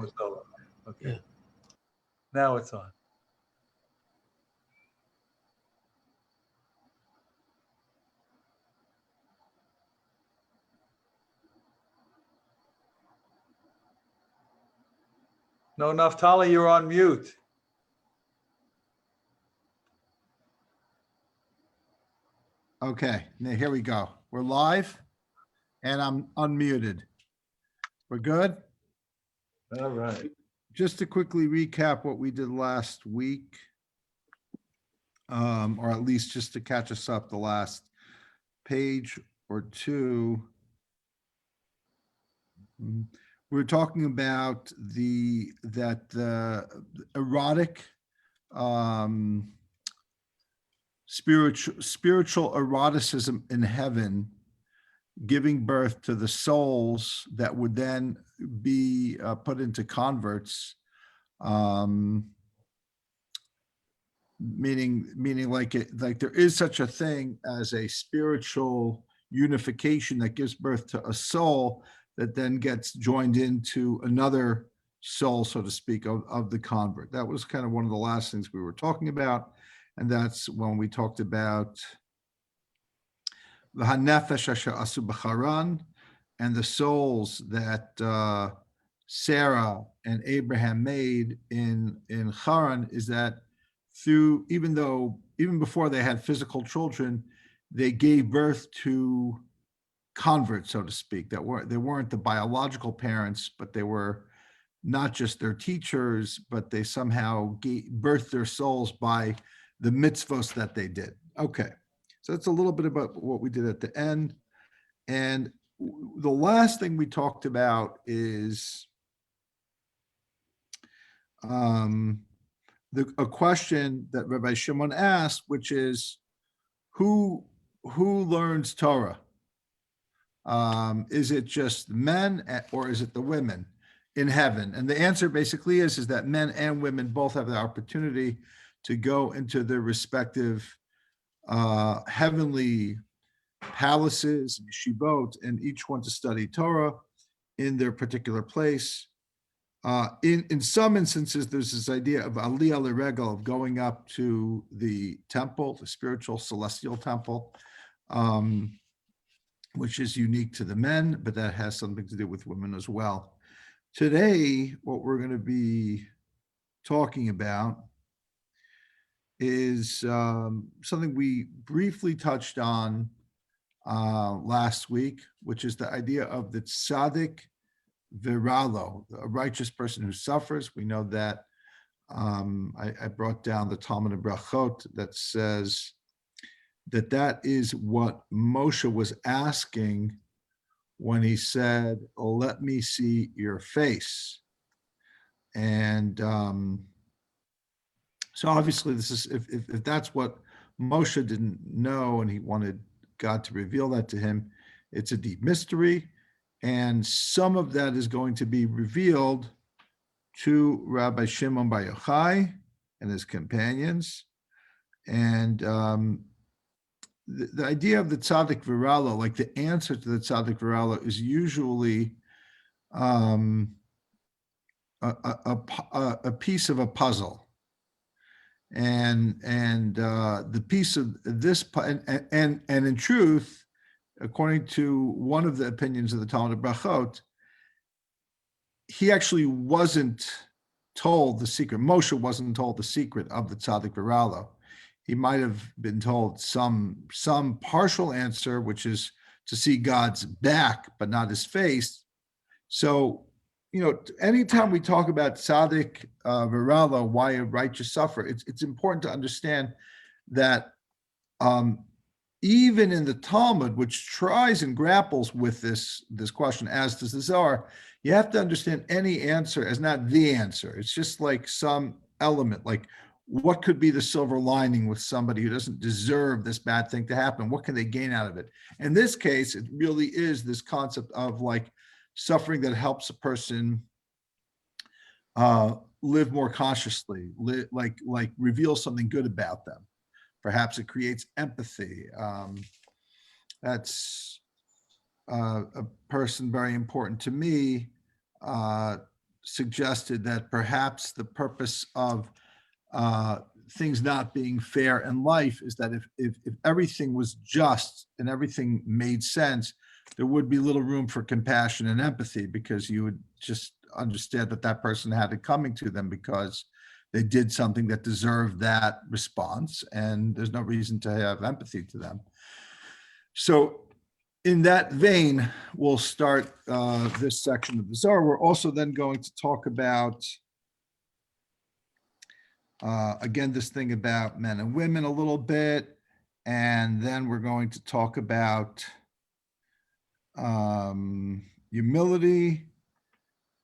was solo. Okay. Yeah. Now it's on. No, Naftali, you're on mute. Okay, now here we go. We're live and I'm unmuted. We're good? All right. Just to quickly recap what we did last week, or at least just to catch us up the last page or two. We're talking about the erotic spiritual eroticism in heaven, giving birth to the souls that would then be put into converts, meaning like there is such a thing as a spiritual unification that gives birth to a soul that then gets joined into another soul, so to speak, of the convert. That was kind of one of the last things we were talking about. And that's when we talked about the hanefesh asher asu b'charan, and the souls that Sarah and Abraham made in Haran, is that through, even before they had physical children, they gave birth to converts, so to speak, they weren't the biological parents, but they were not just their teachers, but they somehow birthed their souls by the mitzvos that they did. Okay, so that's a little bit about what we did at the end. And the last thing we talked about is a question that Rabbi Shimon asked, which is, who learns Torah? Is it just men or is it the women in heaven? And the answer basically is that men and women both have the opportunity to go into their respective heavenly palaces, yeshivot, and each one to study Torah in their particular place. In some instances, there's this idea of aliyah l'regel, of going up to the temple, the spiritual celestial temple, which is unique to the men, but that has something to do with women as well. Today, what we're going to be talking about is something we briefly touched on last week, which is the idea of the tzaddik viralo, a righteous person who suffers. We know that I brought down the Talmud and Brachot that says that is what Moshe was asking when he said, "Let me see your face." And so obviously this is, if that's what Moshe didn't know and he wanted God to reveal that to him, it's a deep mystery. And some of that is going to be revealed to Rabbi Shimon Bar Yochai and his companions. And the idea of the tzaddik viralo, like the answer to the tzaddik viralo, is usually a piece of a puzzle. And the piece of this, and in truth, according to one of the opinions of the Talmud Brachot, he actually wasn't told the secret. Moshe wasn't told the secret of the tzaddik viralo. He might have been told some partial answer, which is to see God's back, but not his face. So, anytime we talk about tzaddik viralo, why a righteous suffer, it's important to understand that even in the Talmud, which tries and grapples with this question, as does the Zohar, you have to understand any answer as not the answer. It's just like some element, like what could be the silver lining with somebody who doesn't deserve this bad thing to happen? What can they gain out of it? In this case, it really is this concept of like suffering that helps a person live more consciously, like reveal something good about them. Perhaps it creates empathy. That's a person very important to me, suggested that perhaps the purpose of things not being fair in life is that if everything was just and everything made sense, there would be little room for compassion and empathy, because you would just understand that that person had it coming to them because they did something that deserved that response, and there's no reason to have empathy to them. So in that vein, we'll start this section of the Zohar. We're also then going to talk about, again, this thing about men and women a little bit, and then we're going to talk about humility,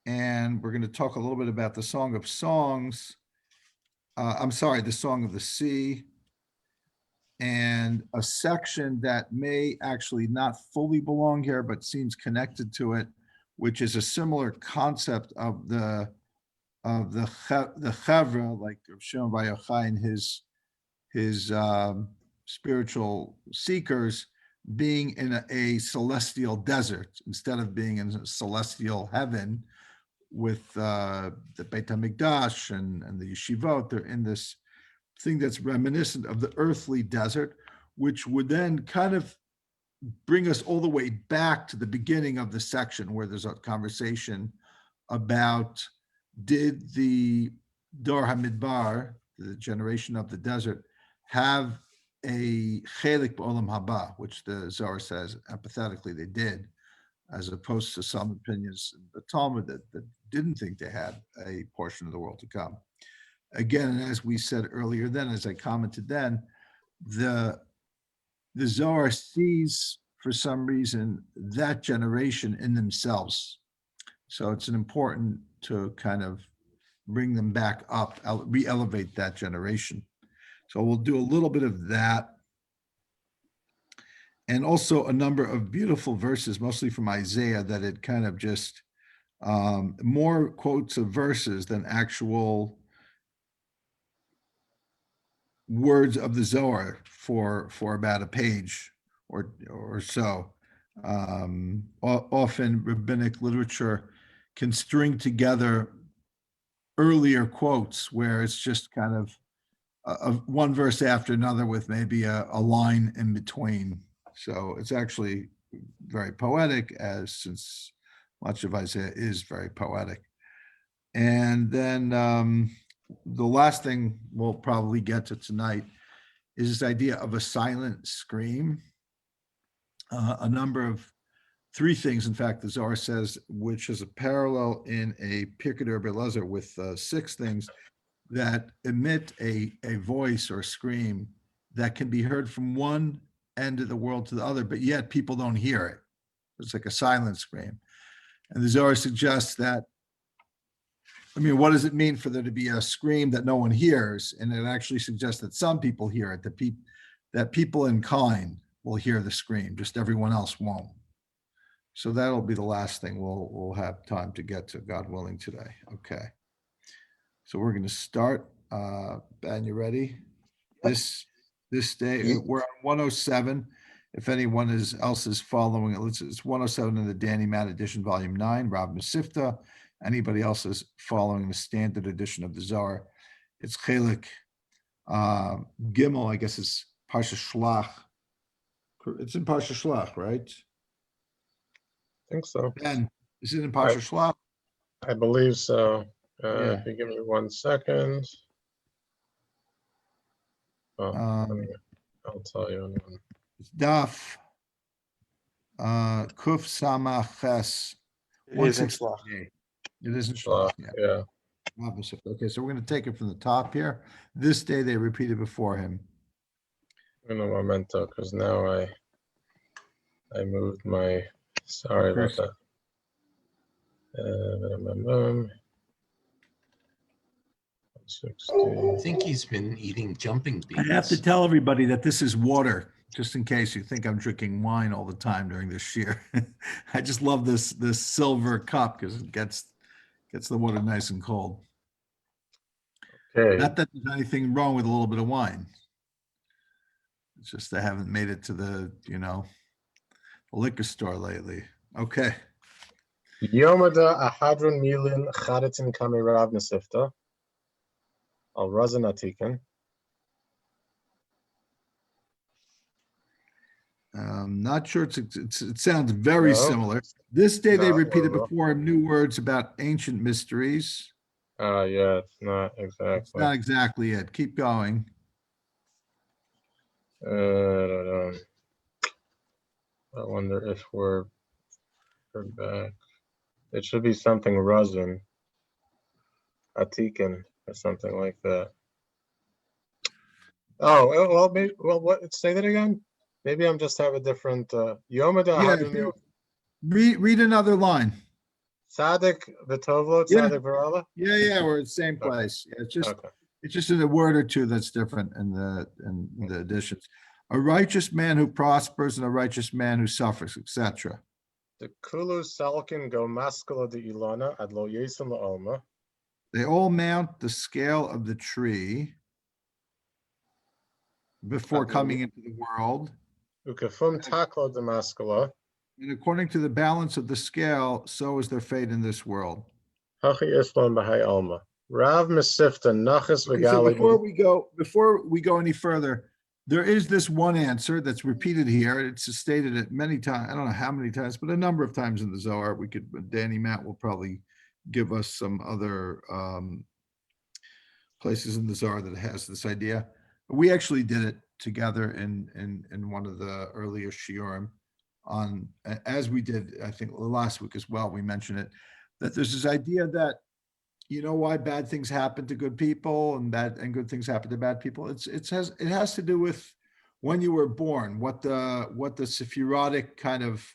and we're going to talk a little bit about the Song of Songs. I'm sorry, the Song of the Sea, and a section that may actually not fully belong here, but seems connected to it, which is a similar concept of the chevra, like Shimon Bar Yochai and his spiritual seekers, being in a celestial desert instead of being in a celestial heaven with the Beit HaMikdash and the yeshivot. They're in this thing that's reminiscent of the earthly desert, which would then kind of bring us all the way back to the beginning of the section, where there's a conversation about, did the Dor HaMidbar, the generation of the desert, have a chelik b'olam haba, which the Zohar says empathetically they did, as opposed to some opinions in the Talmud that didn't think they had a portion of the world to come. Again, as we said earlier then, as I commented then, the Zohar sees, for some reason, that generation in themselves. So it's important to kind of bring them back up, re-elevate that generation. So we'll do a little bit of that. And also a number of beautiful verses, mostly from Isaiah, that it kind of just more quotes of verses than actual words of the Zohar for about a page or so. Often rabbinic literature can string together earlier quotes where it's just kind of one verse after another with maybe a line in between. So it's actually very poetic, as since much of Isaiah is very poetic. And then the last thing we'll probably get to tonight is this idea of a silent scream. A number of three things, in fact, the Zohar says, which is a parallel in a Pirkei Rebbe Elazar with 6 things that emit a voice or scream that can be heard from one end of the world to the other, but yet people don't hear it. It's like a silent scream. And the Zohar suggests that, I mean, what does it mean for there to be a scream that no one hears? And it actually suggests that some people hear it, that people in kind will hear the scream, just everyone else won't. So that'll be the last thing we'll have time to get to, God willing, today. Okay. So we're going to start. Ben, you ready? This day, we're on 107. If anyone else is following it, it's 107 in the Danny Matt edition, volume 9, Rav Mesivta. Anybody else is following the standard edition of the Zohar, it's Chelik Gimel, I guess it's Parsha Shlach. It's in Parsha Shlach, right? I think so. Ben, is it in Parsha Shlach? I believe so. Yeah. If you give me 1 second. Oh, I'll tell you. It's Daf Kuf Samach Ches. It is in Shlach. It isn't Shlach. Yeah. Okay, so we're going to take it from the top here. This day they repeated before him. In a momento, because now I moved my. Sorry about that. I think he's been eating jumping beans. I have to tell everybody that this is water, just in case you think I'm drinking wine all the time during this year. I just love this silver cup because it gets the water nice and cold. Okay. Not that there's anything wrong with a little bit of wine. It's just I haven't made it to the liquor store lately. Okay. Yomada Ahadron Milin Chadatin Kami Rav Mesivta. Al Razan Atikan. Not sure. It sounds very No. similar. This day they No, repeated well, before him new words about ancient mysteries. yeah, it's not It's exactly. not exactly it. Keep going. I wonder if we're back. It should be something Razan Atikan or something like that. Oh, well, maybe, well, what? Say that again. Maybe I'm just have a different. Yomada Yeah, Ahadron read another line. Tzaddik V'Tovlo Yeah. Tzaddik V'Rala. Yeah, we're at the same Okay. place. Yeah, Okay. it's just in a word or two that's different in the additions. A righteous man who prospers and a righteous man who suffers, etc. The Kulu Salkin go Maskala de Ilana ad lo Yesim Alma. They all mount the scale of the tree before coming into the world. Ukafum Taklo de Maskala. And according to the balance of the scale, so is their fate in this world. Hachi Islam Bahai Alma. Rav Mesivta Nachas Okay, so Vigali. before we go any further, there is this one answer that's repeated here. It's stated it many times. I don't know how many times, but a number of times in the Zohar. Danny Matt will probably give us some other places in the Zohar that has this idea. We actually did it together in one of the earlier shiurim on, as we did, I think last week as well. We mentioned it, that there's this idea that, you know, why bad things happen to good people and good things happen to bad people. It has to do with when you were born, what the sephirotic kind of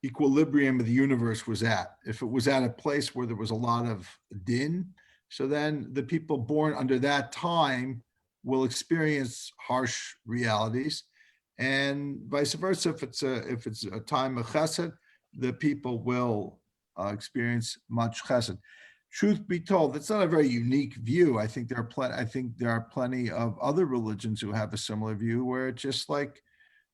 equilibrium of the universe was at. If it was at a place where there was a lot of din, so then the people born under that time will experience harsh realities, and vice versa. If it's a time of chesed, the people will experience much chesed. Truth be told, it's not a very unique view. I think there are plenty of other religions who have a similar view, where it's just like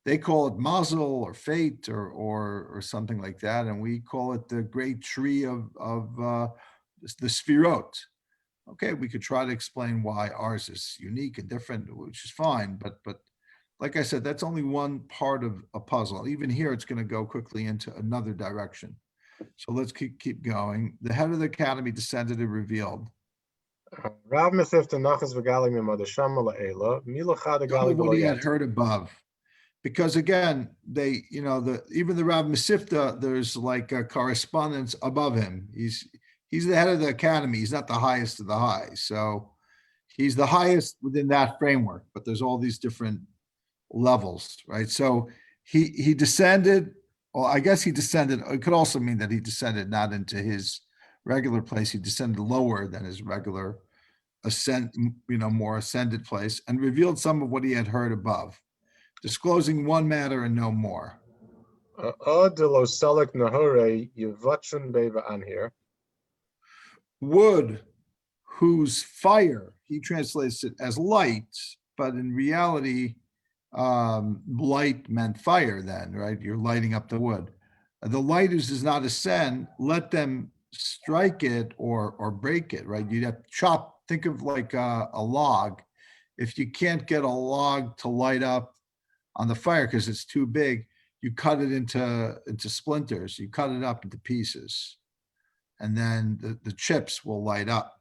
they call it mazel or fate or something like that, and we call it the great tree of the sfirot. Okay, we could try to explain why ours is unique and different, which is fine, but like I said, that's only one part of a puzzle. Even here, it's going to go quickly into another direction. So let's keep going. The head of the academy descended and revealed. Rav Mesivta Nachas Vigali Mimada Shama La'ela. Milachad Some Gali of what he had V'Loyat. heard above. Because again, even the Rav Mesivta, there's like a correspondence above him. He's the head of the academy. He's not the highest of the high. So he's the highest within that framework, but there's all these different levels, right? So he descended. Well, I guess he descended. It could also mean that he descended not into his regular place. He descended lower than his regular ascent, more ascended place, and revealed some of what he had heard above, disclosing one matter and no more. Adilo Salik Nahore Yevachun Beva Anhir. Wood, whose fire, he translates it as light, but in reality, light meant fire then, right? You're lighting up the wood. The light who does not ascend, let them strike it or break it, right? You'd have to chop, think of like a log. If you can't get a log to light up on the fire because it's too big, you cut it into splinters, you cut it up into pieces, and then the chips will light up.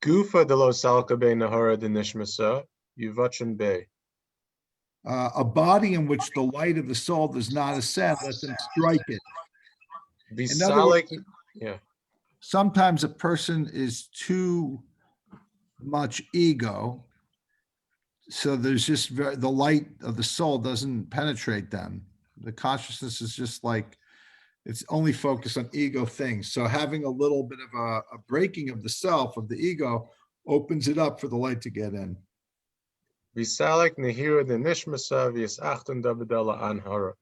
Gufa de lo Salka Be Nahora de Nishmasa. Yevachun Be. A body in which the light of the soul does not ascend, let them strike it. In other words, yeah. Sometimes a person is too much ego, so there's just the light of the soul doesn't penetrate them. The consciousness is just like, it's only focused on ego things. So having a little bit of a breaking of the self, of the ego, opens it up for the light to get in. Visalik Nehira de Nishmasa Vias Achtun Dabadella Anhara.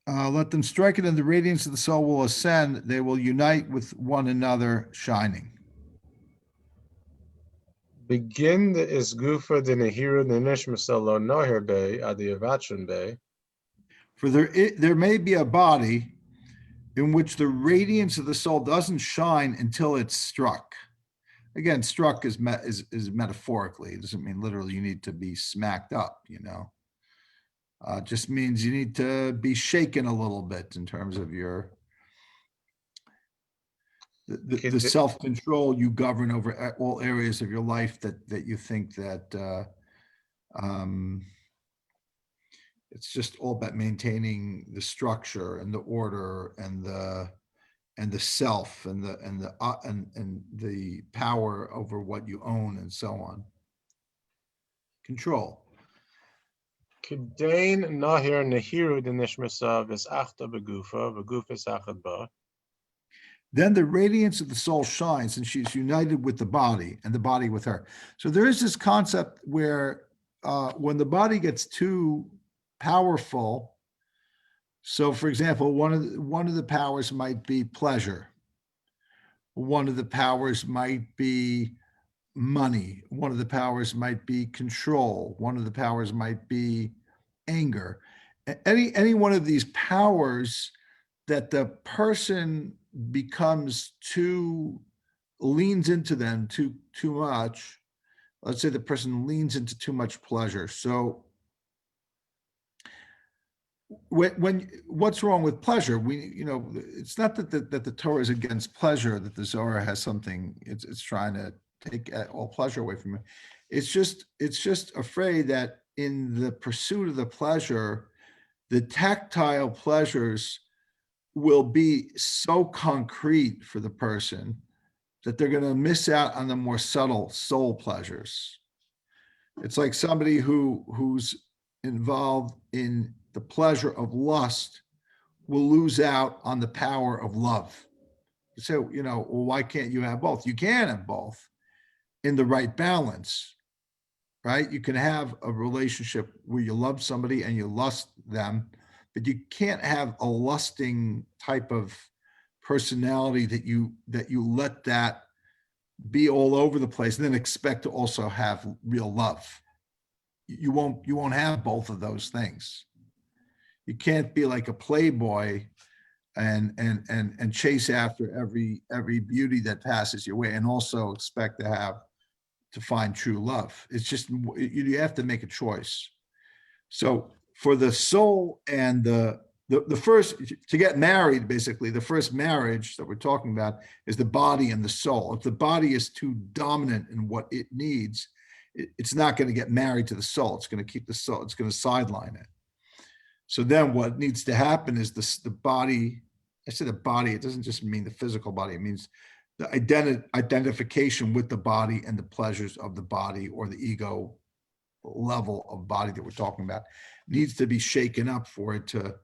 Let them strike it, and the radiance of the soul will ascend. They will unite with one another, shining. Begin the isgufa de nehiru de nishmasa lo noher be adi avatrin be. For there may be a body in which the radiance of the soul doesn't shine until it's struck. Again, struck is metaphorically. It doesn't mean literally you need to be smacked up, just means you need to be shaken a little bit in terms of the self-control you govern over all areas of your life that you think that it's just all about maintaining the structure and the order and the self and the power over what you own and so on. Control. Kidain nahir nehiru de nishmasa vis achta begufa begufa achad ba. Then the radiance of the soul shines and she's united with the body and the body with her. So there is this concept where when the body gets too powerful, so for example, one of the powers might be pleasure. One of the powers might be money. One of the powers might be control. One of the powers might be anger. Any one of these powers that the person becomes leans into them too much. Let's say the person leans into too much pleasure. So when what's wrong with pleasure? It's not that the Torah is against pleasure, that the Zohar has something, it's trying to take all pleasure away from it. It's just afraid that in the pursuit of the pleasure, the tactile pleasures will be so concrete for the person that they're going to miss out on the more subtle soul pleasures. It's like somebody who's involved in the pleasure of lust will lose out on the power of love. So, well, why can't you have both? You can have both in the right balance, right? You can have a relationship where you love somebody and you lust them, but you can't have a lusting type of personality that you let that be all over the place and then expect to also have real love. You won't have both of those things. You can't be like a playboy and chase after every beauty that passes your way and also expect to find true love. It's just, you have to make a choice. So for the soul and the first, to get married, basically, the first marriage that we're talking about is the body and the soul. If the body is too dominant in what it needs, it's not going to get married to the soul. It's going to keep the soul, it's going to sideline it. So then what needs to happen is the body, I say the body, it doesn't just mean the physical body, it means the identification with the body and the pleasures of the body, or the ego level of body that we're talking about, needs to be shaken up for it to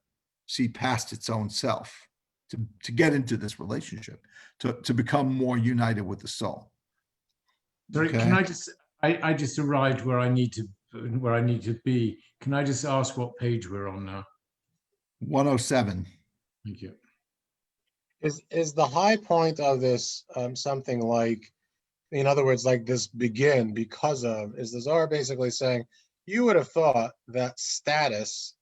see past its own self, to get into this relationship, to become more united with the soul. Sorry, Okay. can I just, I just arrived where I need to be. Can I just ask what page we're on now? 107. Thank you. Is the high point of this something like, in other words, like this begin because of, is the Zohar basically saying, you would have thought that status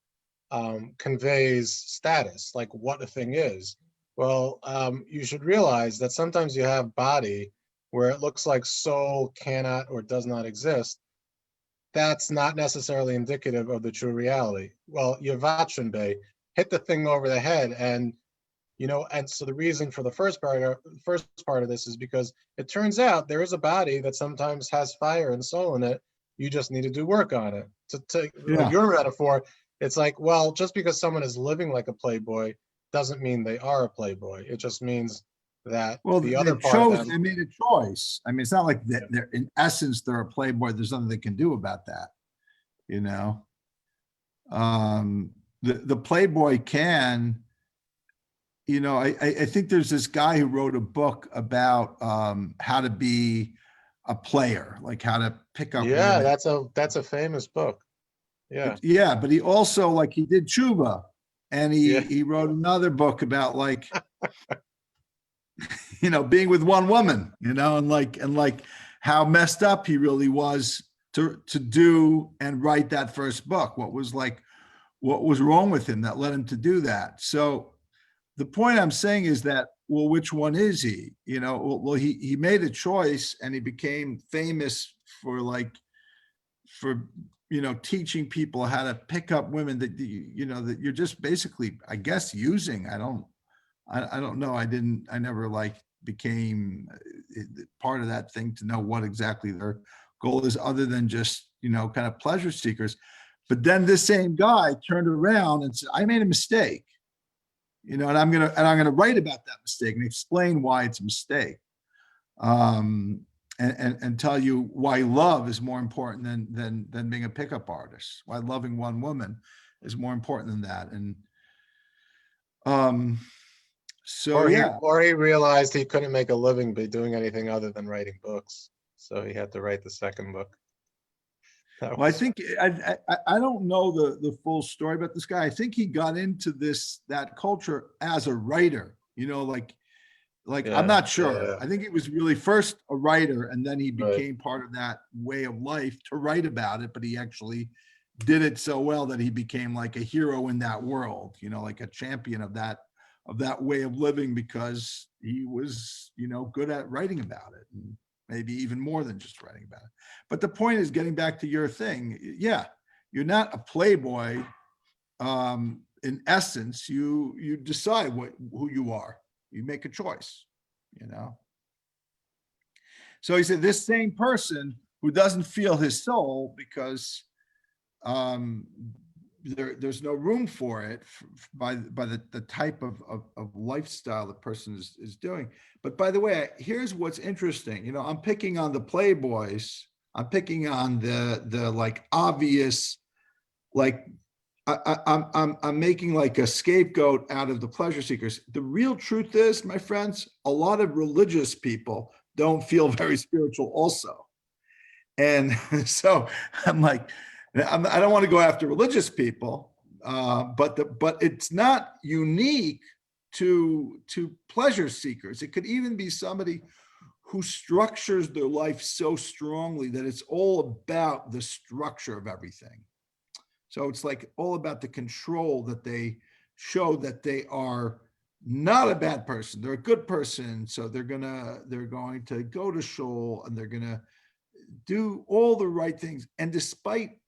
conveys status, like what a thing is. Well, you should realize that sometimes you have body where it looks like soul cannot or does not exist. That's not necessarily indicative of the true reality. Well, Yavatrin Bey hit the thing over the head, and and so the reason for the first part of this is because it turns out there is a body that sometimes has fire and soul in it. You just need to do work on it. Like your metaphor, it's like, well, just because someone is living like a playboy doesn't mean they are a playboy. It just means that the other part of them, they made a choice. I mean, it's not like they're in essence, they're a playboy. There's nothing they can do about that. The playboy can, I think there's this guy who wrote a book about how to be a player, like how to pick up women. that's a famous book. Yeah, but he also, like, he did tshuva, and he wrote another book about, like, being with one woman, and how messed up he really was to do and write that first book. What was wrong with him that led him to do that? So the point I'm saying is that, well, which one is he? Well, he made a choice and he became famous for teaching people how to pick up women that that you're just basically, I guess, using. I don't know. I never became part of that thing to know what exactly their goal is, other than just, kind of pleasure seekers. But then this same guy turned around and said, I made a mistake, and I'm gonna write about that mistake and explain why it's a mistake. And tell you why love is more important than being a pickup artist, why loving one woman is more important than that. And so or he realized he couldn't make a living by doing anything other than writing books, so he had to write the second book. Well, I think I don't know the full story about this guy. I think he got into that culture as a writer, I'm not sure. Yeah. I think he was really first a writer, and then he became part of that way of life to write about it. But he actually did it so well that he became like a hero in that world, like a champion of that way of living, because he was, good at writing about it, and maybe even more than just writing about it. But the point is, getting back to your thing, yeah, you're not a playboy. In essence, you decide who you are. You make a choice, So he said this same person who doesn't feel his soul because there's no room for it by the type of lifestyle the person is doing. But by the way, here's what's interesting. I'm picking on the playboys. I'm picking on the obvious, I'm making a scapegoat out of the pleasure seekers. The real truth is, my friends, a lot of religious people don't feel very spiritual also. And so I'm I don't want to go after religious people, but it's not unique to pleasure seekers. It could even be somebody who structures their life so strongly that it's all about the structure of everything. So it's all about the control that they show, that they are not a bad person. They're a good person. So they're going to go to Shul, and they're going to do all the right things. And despite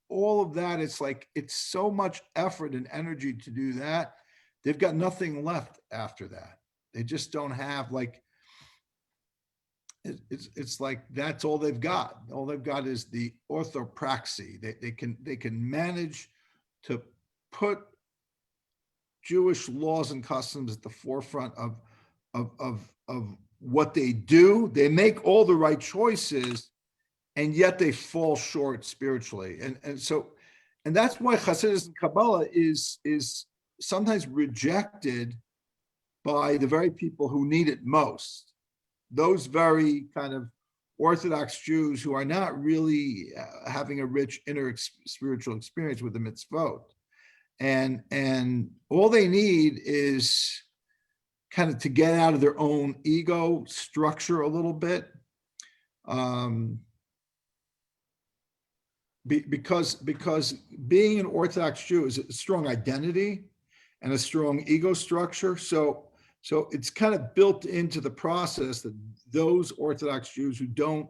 all of that, it's so much effort and energy to do that. They've got nothing left after that. They just don't have it's that's all they've got. All they've got is the orthopraxy. They can manage to put Jewish laws and customs at the forefront of what they do. They make all the right choices, and yet they fall short spiritually. And that's why Hasidus and Kabbalah is sometimes rejected by the very people who need it most. Those very kind of Orthodox Jews who are not really having a rich inner spiritual experience with the mitzvot. And all they need is kind of to get out of their own ego structure a little bit. Because being an Orthodox Jew is a strong identity and a strong ego structure. So it's kind of built into the process that those Orthodox Jews who don't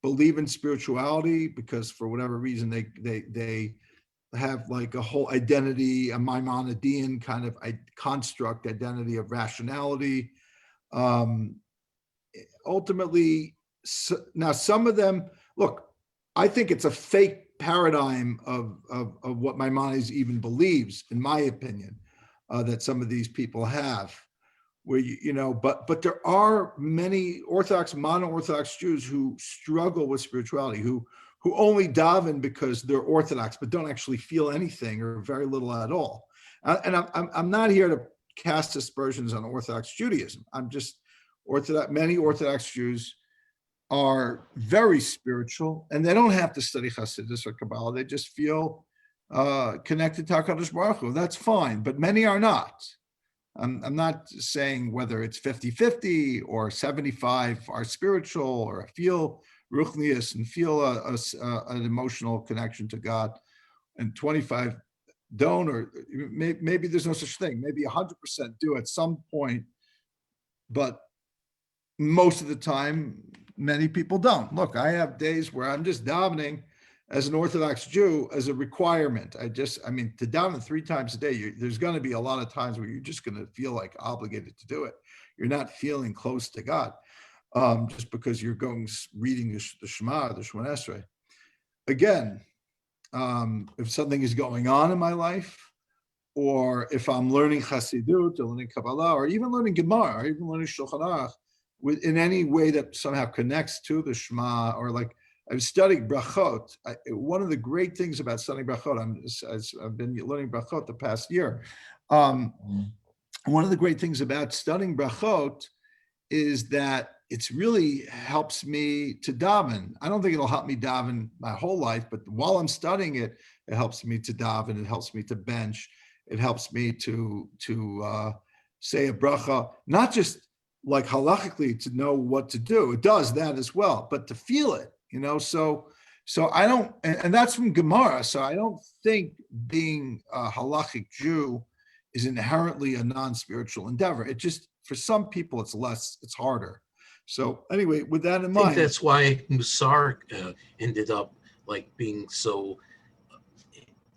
believe in spirituality, because for whatever reason they have a whole identity, a Maimonidean kind of construct identity of rationality. Ultimately, now some of them, look, I think it's a fake paradigm of what Maimonides even believes, in my opinion, that some of these people have. Where but there are many Orthodox, mono-Orthodox Jews who struggle with spirituality, who only daven because they're Orthodox, but don't actually feel anything or very little at all. And I'm not here to cast aspersions on Orthodox Judaism. I'm just many Orthodox Jews are very spiritual, and they don't have to study Hasidus or Kabbalah. They just feel connected to HaKadosh Baruch Hu. That's fine, but many are not. I'm not saying whether it's 50-50 or 75 are spiritual, or I feel ruchnius and feel an emotional connection to God, and 25 don't, or maybe there's no such thing. Maybe 100% do at some point, but most of the time, many people don't. Look, I have days where I'm just davening as an Orthodox Jew as a requirement. I mean, to daven 3 times a day, there's going to be a lot of times where you're just going to feel like obligated to do it. You're not feeling close to God, just because you're reading the Shema, the Shemona Esrei. Again, if something is going on in my life, or if I'm learning Chassidut, or learning Kabbalah, or even learning Gemara, or even learning Shulchan Aruch, in any way that somehow connects to the Shema, or like I've studied brachot. One of the great things about studying brachot, I've been learning brachot the past year. One of the great things about studying brachot is that it's really helps me to daven. I don't think it'll help me daven my whole life, but while I'm studying it, it helps me to daven. It helps me to bench. It helps me to say a bracha, not just like halachically to know what to do. It does that as well, but to feel it, so I don't, and that's from Gemara. So I don't think being a halachic Jew is inherently a non-spiritual endeavor. It just, for some people, it's harder. So anyway, with that in I mind. think that's why Musar ended up like being so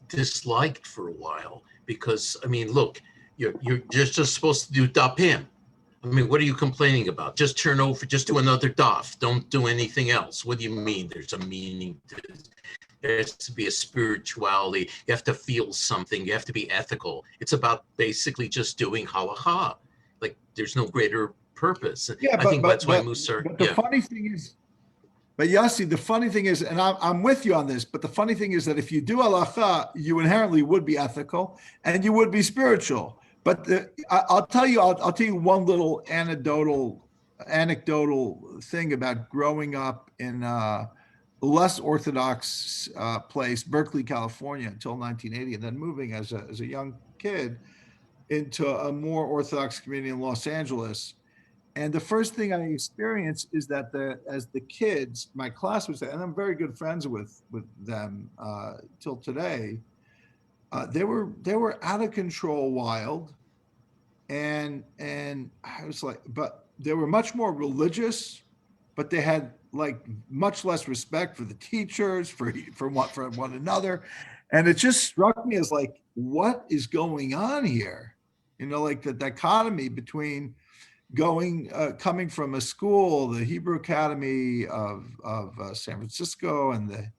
disliked for a while, because I mean, look, you're just supposed to do dapim. I mean, what are you complaining about? Just turn over, just do another daf. Don't do anything else. What do you mean there's a meaning to this? There has to be a spirituality. You have to feel something. You have to be ethical. It's about basically just doing halacha. Like there's no greater purpose. Yeah, I think that's why Musar. But the funny thing is, but Yossi, the funny thing is, and I'm with you on this, but the funny thing is that if you do halacha, you inherently would be ethical and you would be spiritual. But I'll tell you one little anecdotal thing about growing up in a less Orthodox place, Berkeley, California, until 1980, and then moving as a young kid into a more Orthodox community in Los Angeles. And the first thing I experienced is that as the kids, my class was, and I'm very good friends with them till today. They were out of control, wild, and I was like, but they were much more religious, but they had like much less respect for the teachers, for one another, and it just struck me as like, what is going on here? Like the dichotomy between coming from a school, the Hebrew Academy of San Francisco and the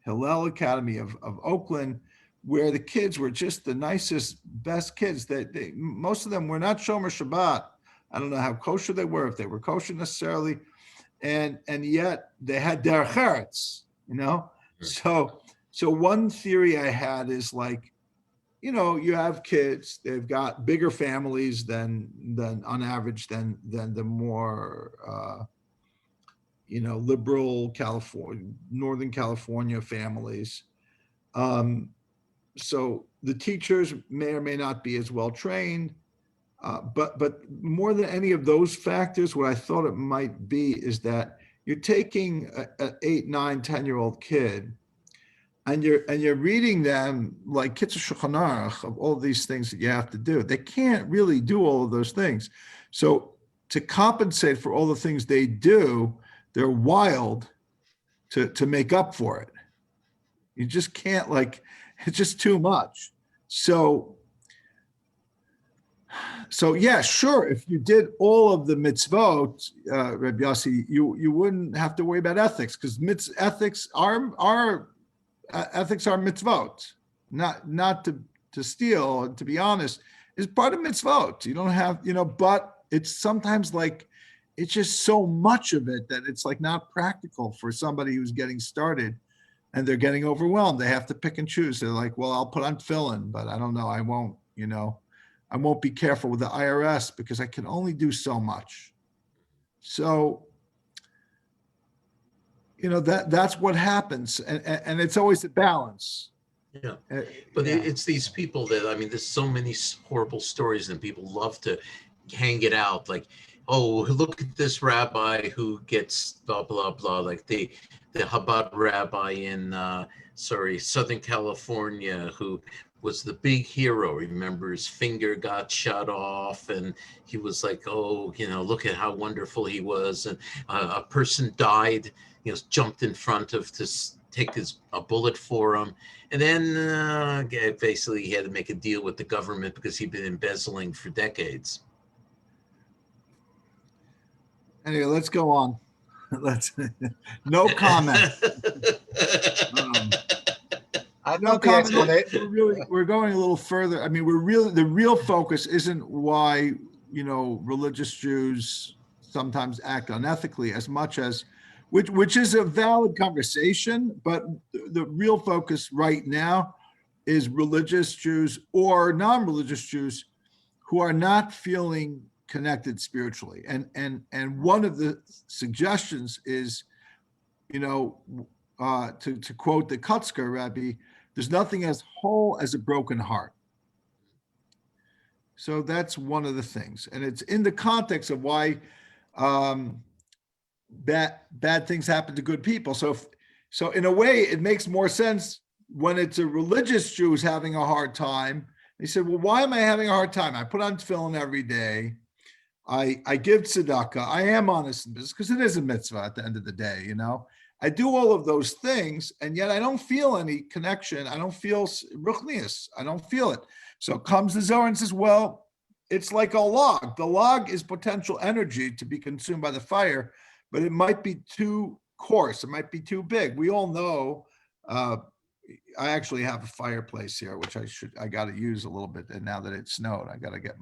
Hillel Academy of Oakland, where the kids were just the nicest, best kids. Most of them were not Shomer Shabbat. I don't know how kosher they were, if they were kosher necessarily, and yet they had derech eretz, So one theory I had is like, you have kids, they've got bigger families than on average than the more liberal Northern California families. So the teachers may or may not be as well trained, but more than any of those factors, what I thought it might be is that you're taking an 8, 9, 10-year-old kid, and you're reading them like Kitzur Shulchan Aruch of all these things that you have to do. They can't really do all of those things. So to compensate for all the things they do, they're wild to make up for it. You just can't, like, it's just too much. So yeah, sure. If you did all of the mitzvot, Reb Yossi, you wouldn't have to worry about ethics, because ethics are mitzvot. Not to steal, and to be honest, is part of mitzvot. You don't have, but it's sometimes like, it's just so much of it that it's like not practical for somebody who's getting started, and they're getting overwhelmed. They have to pick and choose. They're like, well, I'll put on tefillin, but I don't know. I won't be careful with the IRS because I can only do so much. So, that's what happens. And it's always a balance. Yeah. Uh, But yeah. it's these people that, I mean, there's so many horrible stories and people love to hang it out. Like, oh, look at this rabbi who gets blah, blah, blah. Like the Chabad rabbi in, Southern California, who was the big hero. Remember, his finger got shot off and he was like, oh, look at how wonderful he was. And a person died, jumped in front of to take a bullet for him. And then basically he had to make a deal with the government because he'd been embezzling for decades. Anyway, let's go on. Let's no comment. I No thought the comment. explanation. We're going a little further. I mean, the real focus isn't why, religious Jews sometimes act unethically as much as, which is a valid conversation, but the real focus right now is religious Jews or non-religious Jews who are not feeling connected spiritually. And one of the suggestions is, to quote the Kutzker Rebbe, there's nothing as whole as a broken heart. So that's one of the things. And it's in the context of why bad things happen to good people. So in a way, it makes more sense when it's a religious Jew who's having a hard time. He said, well, why am I having a hard time? I put on tefillin every day. I give tzedakah. I am honest in business because it is a mitzvah at the end of the day, I do all of those things, and yet I don't feel any connection. I don't feel ruchnius. I don't feel it. So comes the Zohar and says, well, it's like a log. The log is potential energy to be consumed by the fire, but it might be too coarse. It might be too big. We all know, I actually have a fireplace here, which I got to use a little bit. And now that it snowed, I got to get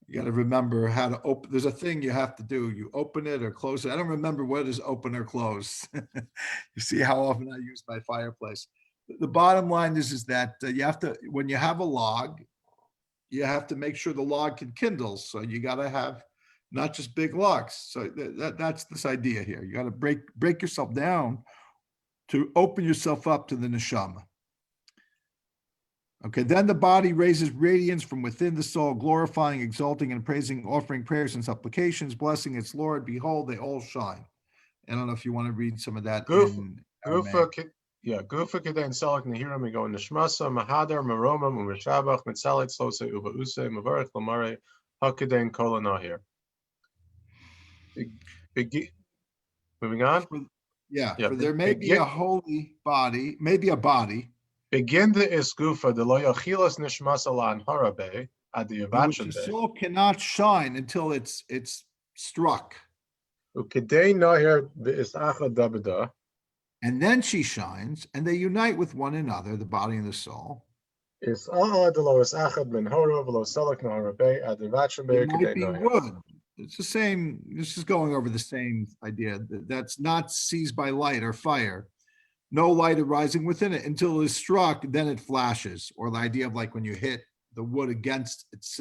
you got to remember how to open. There's a thing you have to do. You open it or close it. I don't remember what is open or close. You see how often I use my fireplace. The bottom line is that you have to, when you have a log, you have to make sure the log can kindle. So you got to have not just big logs. So that's this idea here. You got to break yourself down to open yourself up to the neshama. Okay, then the body raises radiance from within the soul, glorifying, exalting, and praising, offering prayers and supplications, blessing its Lord. Behold, they all shine. I don't know if you want to read some of that. Gufa kedein salak nehira migo nishmasa mahadar maroma u'mishabach mitzalit slose u'ba'use mavarech lamare hakedein kol nahir. Moving on. For there may be a holy body, maybe a body. Begin the isgufa the loyachilas nishmasa la anharabe at the Which the soul cannot shine until it's struck. Ukedei nahir v'isachad dabeda. And then she shines, and they unite with one another, the body and the soul. Is de lo isachad min hora v'lo salak naharabe at the vachembe It might kedei be nahir. wood. It's the same. This is going over the same idea. That's not seized by light or fire. No light arising within it until it is struck, then it flashes. Or the idea of like when you hit the wood against it's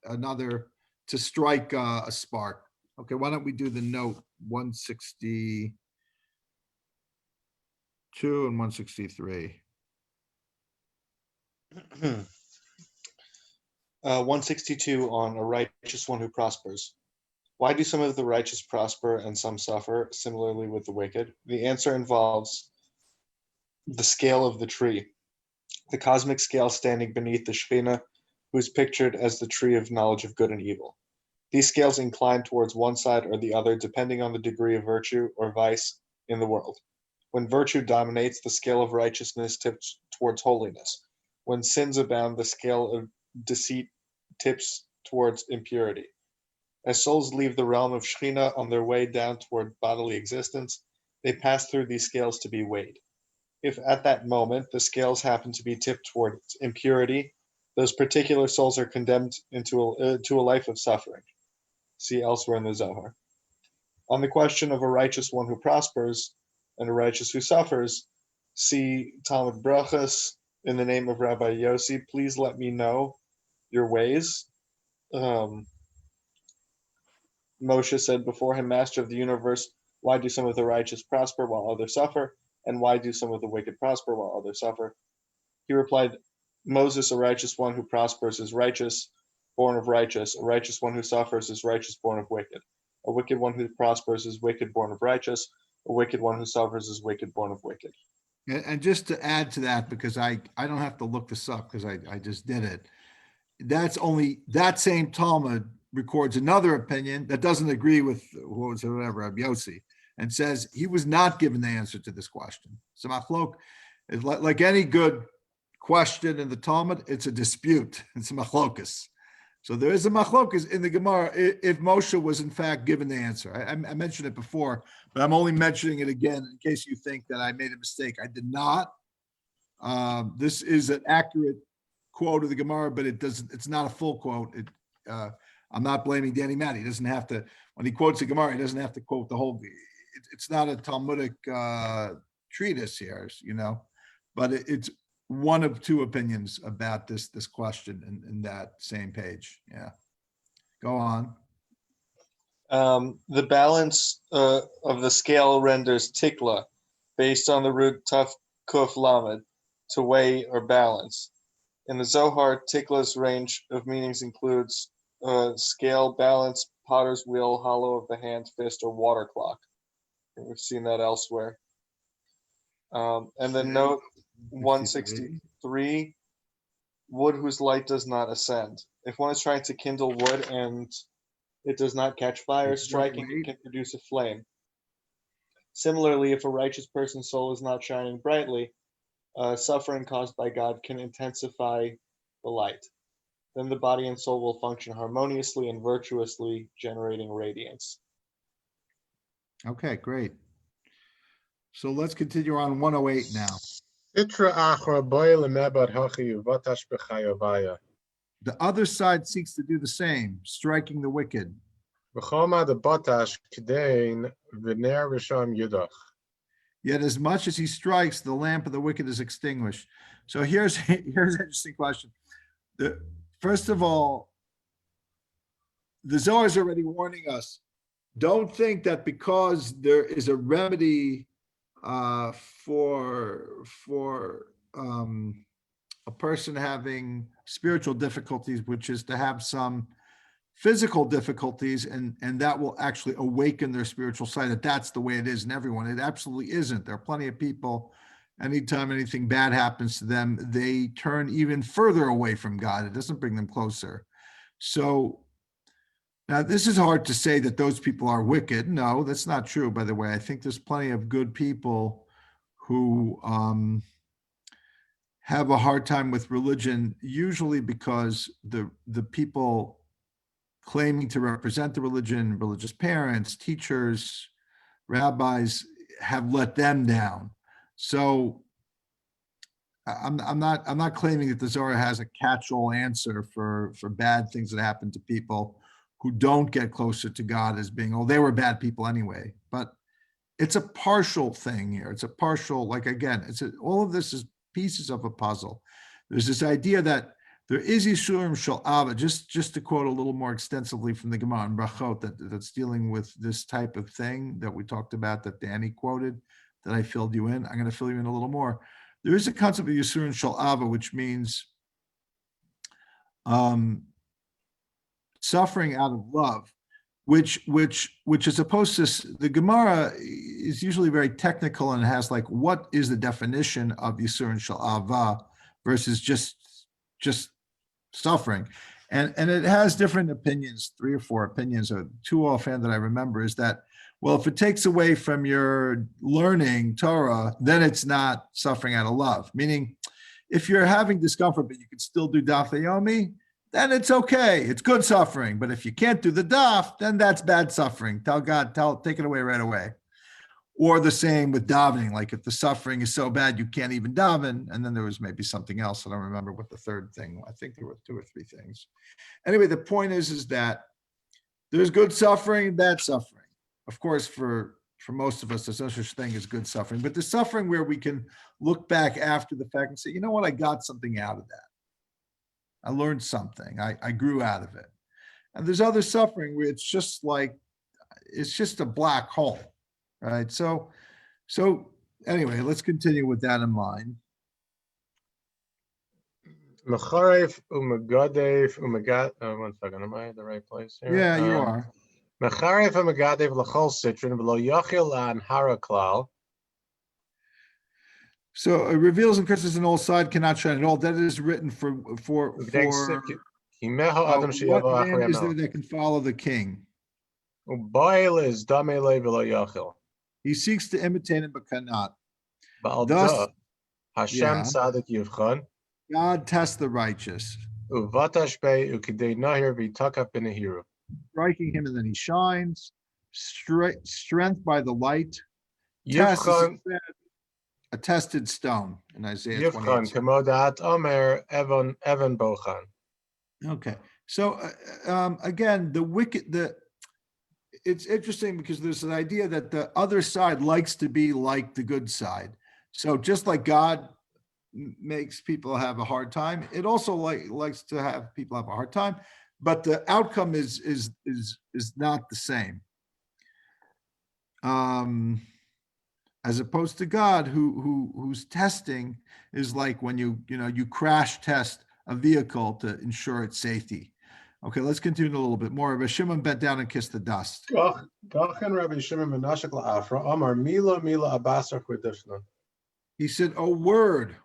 another to strike a spark. Okay, why don't we do the note 162 and 163? 162 on a righteous one who prospers. Why do some of the righteous prosper and some suffer, similarly with the wicked? The answer involves the scale of the tree, the cosmic scale standing beneath the Shekhinah, who is pictured as the tree of knowledge of good and evil. These scales incline towards one side or the other, depending on the degree of virtue or vice in the world. When virtue dominates, the scale of righteousness tips towards holiness. When sins abound, the scale of deceit tips towards impurity. As souls leave the realm of Shekhinah on their way down toward bodily existence, they pass through these scales to be weighed. If at that moment the scales happen to be tipped towards impurity, those particular souls are condemned to a life of suffering. See elsewhere in the Zohar. On the question of a righteous one who prospers and a righteous who suffers, see Talmud Brachas in the name of Rabbi Yossi. Please let me know your ways. Moshe said before him, Master of the universe, why do some of the righteous prosper while others suffer? And why do some of the wicked prosper while others suffer? He replied, Moses, a righteous one who prospers, is righteous, born of righteous. A righteous one who suffers is righteous, born of wicked. A wicked one who prospers is wicked, born of righteous. A wicked one who suffers is wicked, born of wicked. And just to add to that, because I don't have to look this up because I just did it. That's only, that same Talmud records another opinion that doesn't agree with what was it, whatever, Rabbi Yossi, and says he was not given the answer to this question. So machlok is like any good question in the Talmud, it's a dispute. It's a machlokus. So there is a machlokus in the Gemara if Moshe was in fact given the answer. I mentioned it before, but I'm only mentioning it again in case you think that I made a mistake. I did not. This is an accurate quote of the Gemara, but it's not a full quote. I'm not blaming Danny Matt. He doesn't have to, when he quotes the Gemara, he doesn't have to quote the whole, it's not a Talmudic treatise here, but it's one of two opinions about this question in that same page. Yeah. Go on. The balance of the scale renders tikla, based on the root tuf kuf lamed, to weigh or balance. In the Zohar, tikla's range of meanings includes scale, balance, potter's wheel, hollow of the hand, fist, or water clock. We've seen that elsewhere. And then note 163, wood whose light does not ascend. If one is trying to kindle wood and it does not catch fire, striking it can produce a flame. Similarly, if a righteous person's soul is not shining brightly, suffering caused by God can intensify the light. Then the body and soul will function harmoniously and virtuously, generating radiance. Okay, great. So let's continue on 108 now. The other side seeks to do the same, striking the wicked. Yet as much as he strikes, the lamp of the wicked is extinguished. So here's an interesting question. First of all, the Zohar is already warning us. Don't think that because there is a remedy for a person having spiritual difficulties, which is to have some physical difficulties, and that will actually awaken their spiritual side, that's the way it is in everyone. It absolutely isn't. There are plenty of people, anytime anything bad happens to them, they turn even further away from God. It doesn't bring them closer. So now this is hard to say that those people are wicked. No, that's not true, by the way. I think there's plenty of good people who have a hard time with religion, usually because the people claiming to represent the religion, religious parents, teachers, rabbis, have let them down. So I'm not claiming that the Zohar has a catch-all answer for bad things that happen to people who don't get closer to God as being, oh, they were bad people anyway. But it's a partial thing here. It's a partial, like, again, all of this is pieces of a puzzle. There's this idea that there is Yisurim Shel Ava, just to quote a little more extensively from the Gemara in Brachot, that's dealing with this type of thing that we talked about, that Danny quoted, that I filled you in. I'm going to fill you in a little more. There is a concept of Yisurim Shel Ava, which means suffering out of love, which is opposed to, the Gemara is usually very technical and has like, what is the definition of Yisurim Shel Ava versus just suffering, and it has different opinions, 3 or 4 opinions, or 2 offhand that I remember, is that, well, if it takes away from your learning Torah, then it's not suffering out of love. Meaning, if you're having discomfort but you can still do daf yomi, then it's okay, it's good suffering. But if you can't do the daf, then that's bad suffering. Tell God, take it away right away. Or the same with davening, like if the suffering is so bad you can't even daven, and then there was maybe something else. I don't remember what the third thing. I think there were 2 or 3 things. Anyway, the point is that there's good suffering and bad suffering. Of course, for most of us, there's no such thing as good suffering, but there's suffering where we can look back after the fact and say, you know what, I got something out of that. I learned something. I grew out of it. And there's other suffering where it's just a black hole. Right. So anyway, let's continue with that in mind. Mecharef umegadev umegad. 1 second, am I in the right place here? Yeah, you are. Mecharef umegadev lachol citron v'lo yachil an haraklal. So it reveals in Christus an old side cannot shine at all. That is written for Kimeho adam what sheyavo man achrei is there melech. that can follow the king? Ubail is damele v'lo yachil. He seeks to imitate him but cannot. Ba'al Thus, zeh, Hashem yeah, tzadik yivchan. God tests the righteous, Uvatash bei ukidei nahir v'takaf b'nehiru. striking him and then he shines. Strength by the light. Test is Yivchan a tested stone in Isaiah Yivchan 28. kemodat omer evan bochan. Okay, so again, it's interesting because there's an idea that the other side likes to be like the good side. So just like God makes people have a hard time, it also likes to have people have a hard time, but the outcome is not the same. As opposed to God, whose testing is like when you crash test a vehicle to ensure its safety. Okay, let's continue a little bit more. Rabbi Shimon bent down and kissed the dust. Gachen Rabbi Shimon Menashek la'afra Amar Mila Abasar Chudishna. He said, "Oh, word,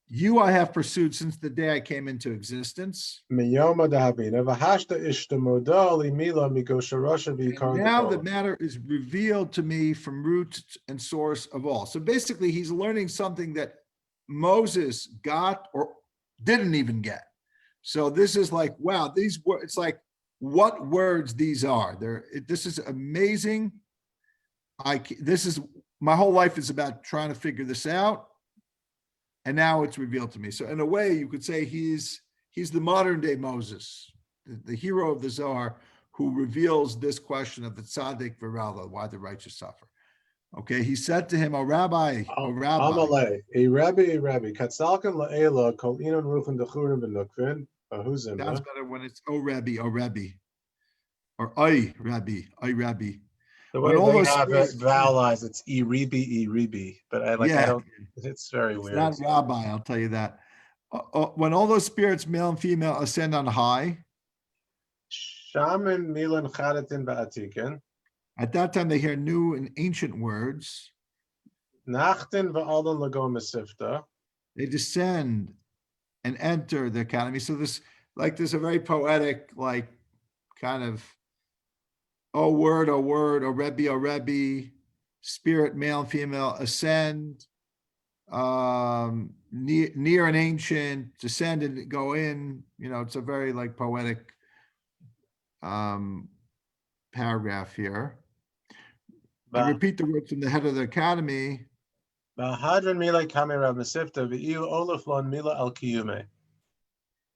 you I have pursued since the day I came into existence. Miyoma dahabina v'hashta ishtamoda li Mila Mikosharasha And now the matter is revealed to me from root and source of all." So basically, he's learning something that Moses got or didn't even get. So this is like, wow, these words, it's like what words these are. This is amazing. My whole life is about trying to figure this out. And now it's revealed to me. So in a way, you could say he's the modern day Moses, the hero of the Zohar, who reveals this question of the tzaddik v'rala, why the righteous suffer. Okay, he said to him, "O Rabbi, Amalei, a Rabbi, Katzalkan la'ela kol inon ruchen dechurim v'nukvin sounds v'huzimna." better when it's O Rabbi, or I Rabbi. The When way all they those have it spirits, vowelized, it's iribi, but I yeah, don't. It's very it's weird. not Rabbi, I'll tell you that. When all those spirits, male and female, ascend on high, Shaman milan chadatin ba'atikin. at that time they hear new and ancient words. Nachtin va'alon lago mesivta. They descend and enter the academy. So there's a very poetic, like kind of, oh word, oh Rebbe, spirit, male and female, ascend, near and ancient, descend and go in. It's a very like poetic paragraph here. I repeat the words from the head of the academy. Bahadran mila kamera mesivta v'iu olaflon mila al kiyume.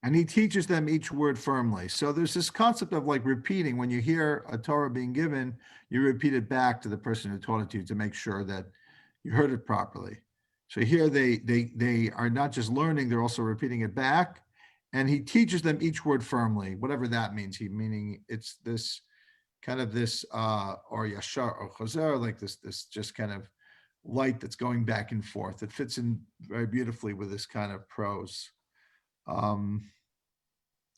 And he teaches them each word firmly. So there's this concept of like repeating. When you hear a Torah being given, you repeat it back to the person who taught it to you to make sure that you heard it properly. So here they are not just learning, they're also repeating it back. And he teaches them each word firmly, whatever that means. Meaning it's this kind of this or yashar or chazer, like this just kind of light that's going back and forth. It fits in very beautifully with this kind of prose.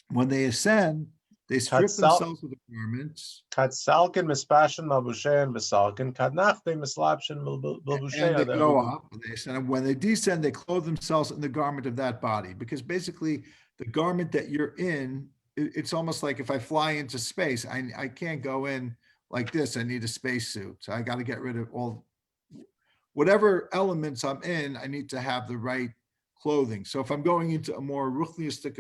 When they ascend, they strip themselves of the garments. Katsalkin mispashin malbushein v'salkin kadnachte mislapshin And they malbushein. go up, and they ascend. And when they descend, they clothe themselves in the garment of that body. Because basically, the garment that you're in, it's almost like if I fly into space, I can't go in like this. I need a spacesuit. So I got to get rid of whatever elements I'm in. I need to have the right clothing. So if I'm going into a more ruchniistic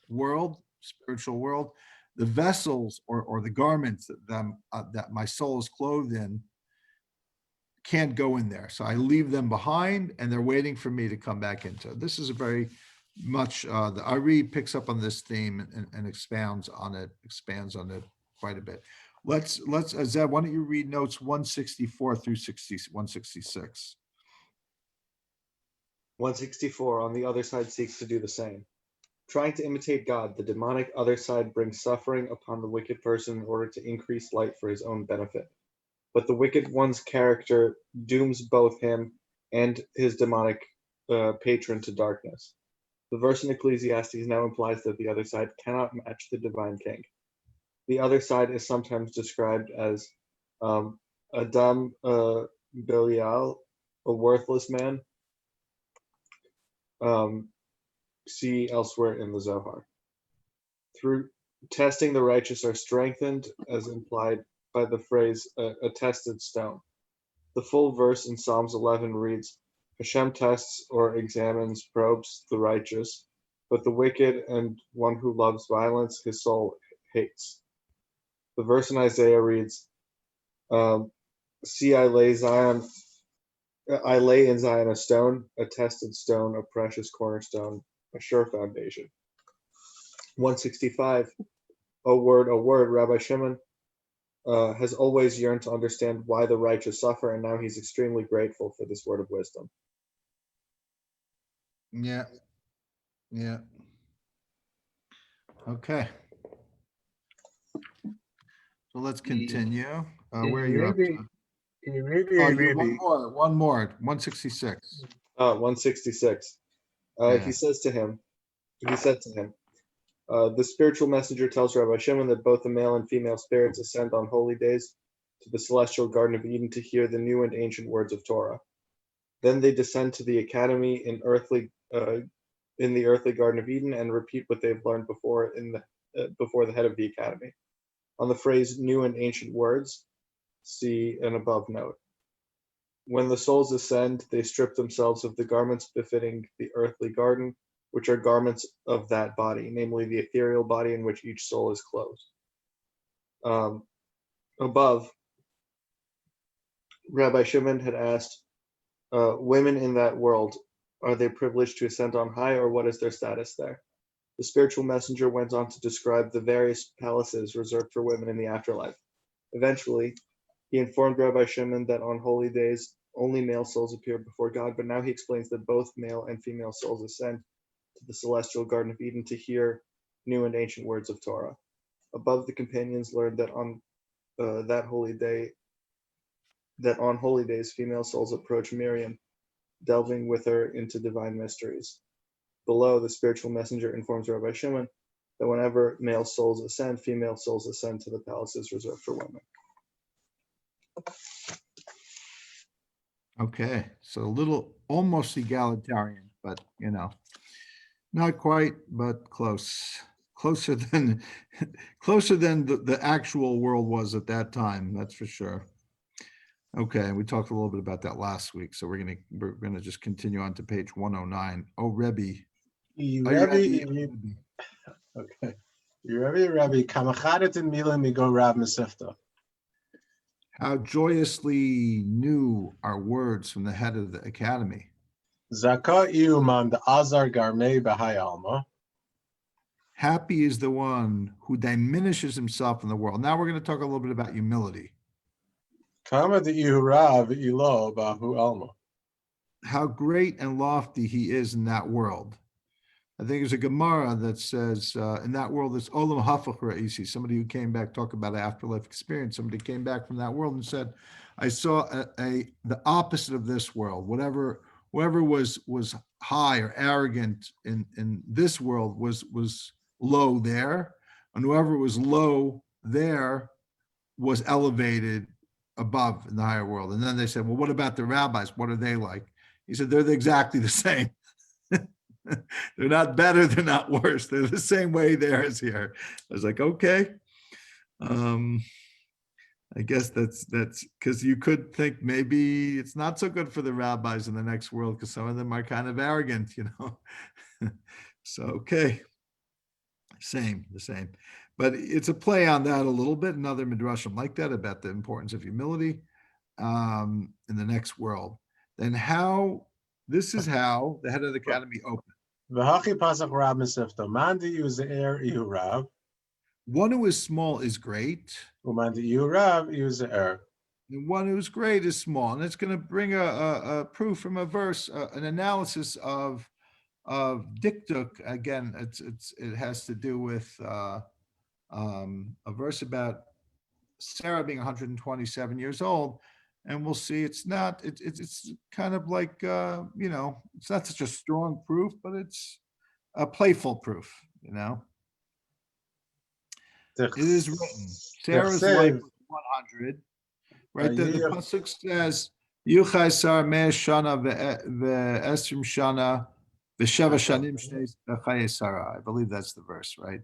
world, spiritual world, the vessels or the garments that my soul is clothed in can't go in there. So I leave them behind and they're waiting for me to come back into. This is a very much, the Ari picks up on this theme and expands on it quite a bit. Let's Zev, why don't you read notes 164 through 166. 164 on the other side seeks to do the same. Trying to imitate God, the demonic other side brings suffering upon the wicked person in order to increase light for his own benefit. But the wicked one's character dooms both him and his demonic patron to darkness. The verse in Ecclesiastes now implies that the other side cannot match the divine king. The other side is sometimes described as Adam Belial, a worthless man. See elsewhere in the Zohar. Through testing, the righteous are strengthened, as implied by the phrase a tested stone. The full verse in Psalms 11 reads, Hashem tests or examines, probes the righteous, but the wicked and one who loves violence, his soul hates. The verse in Isaiah reads, see, I lay in Zion a stone, a tested stone, a precious cornerstone, a sure foundation. 165, a word, Rabbi Shimon has always yearned to understand why the righteous suffer, and now he's extremely grateful for this word of wisdom. Yeah. Yeah. Okay. So let's continue. Where are you up to? Oh, you one more, 166. 166. Yeah. He said to him, the spiritual messenger tells Rabbi Shimon that both the male and female spirits ascend on holy days to the celestial Garden of Eden to hear the new and ancient words of Torah. Then they descend to the academy in the earthly Garden of Eden and repeat what they've learned before before the head of the academy. On the phrase new and ancient words, see an above note. When the souls ascend, they strip themselves of the garments befitting the earthly garden, which are garments of that body, namely the ethereal body in which each soul is clothed. Above, Rabbi Shimon had asked, women in that world, are they privileged to ascend on high, or what is their status there? The spiritual messenger went on to describe the various palaces reserved for women in the afterlife. Eventually, he informed Rabbi Shimon that on holy days, only male souls appear before God, but now he explains that both male and female souls ascend to the celestial Garden of Eden to hear new and ancient words of Torah. Above, the companions learned that on holy days, female souls approach Miriam, delving with her into divine mysteries. Below, the spiritual messenger informs Rabbi Shimon that whenever male souls ascend, female souls ascend to the palaces reserved for women. Okay, so a little almost egalitarian, but not quite, but close. Closer than the actual world was at that time, that's for sure. Okay, we talked a little bit about that last week, so we're gonna just continue on to page 109. Oh, Rebbe. Okay. Rebbe, Kamachadet Mila Migo Rav Mesivta. How joyously new are words from the head of the academy. Zaka Iuman the Azar Garme Bahai Alma. Happy is the one who diminishes himself in the world. Now we're going to talk a little bit about humility. Kama the Ihurav Ilo Bahu Alma. How great and lofty he is in that world. I think there's a Gemara that says in that world, there's Olam Hafach Ra'isi, somebody who came back, talk about afterlife experience. Somebody came back from that world and said, I saw the opposite of this world. Whoever was high or arrogant in this world was low there, and whoever was low there was elevated above in the higher world. And then they said, well, what about the rabbis? What are they like? He said, they're exactly the same. They're not better, they're not worse. They're the same way there as here. I was like, okay. I guess that's because you could think maybe it's not so good for the rabbis in the next world because some of them are kind of arrogant, So, okay. The same. But it's a play on that a little bit. Another midrashim like that about the importance of humility in the next world. Then this is how the head of the academy opened. V'hachi Pasach Rav Mesivta. Mandi Uzeir Ihurav. One who is small is great. Umandi Ihurav Uzeir. And one who's great is small. And it's going to bring a proof from a verse, an analysis of diktuk. Again, it has to do with a verse about Sarah being 127 years old. And we'll see, it's not, it's kind of like, you know, it's not such a strong proof, but it's a playful proof, you know? It is written, Sarah's life was 100, right? The pasuk says, Yuchai Sar Mea Shana ve'esrim Shana ve'sheva shanim shnei chaye Sarah. I believe that's the verse, right?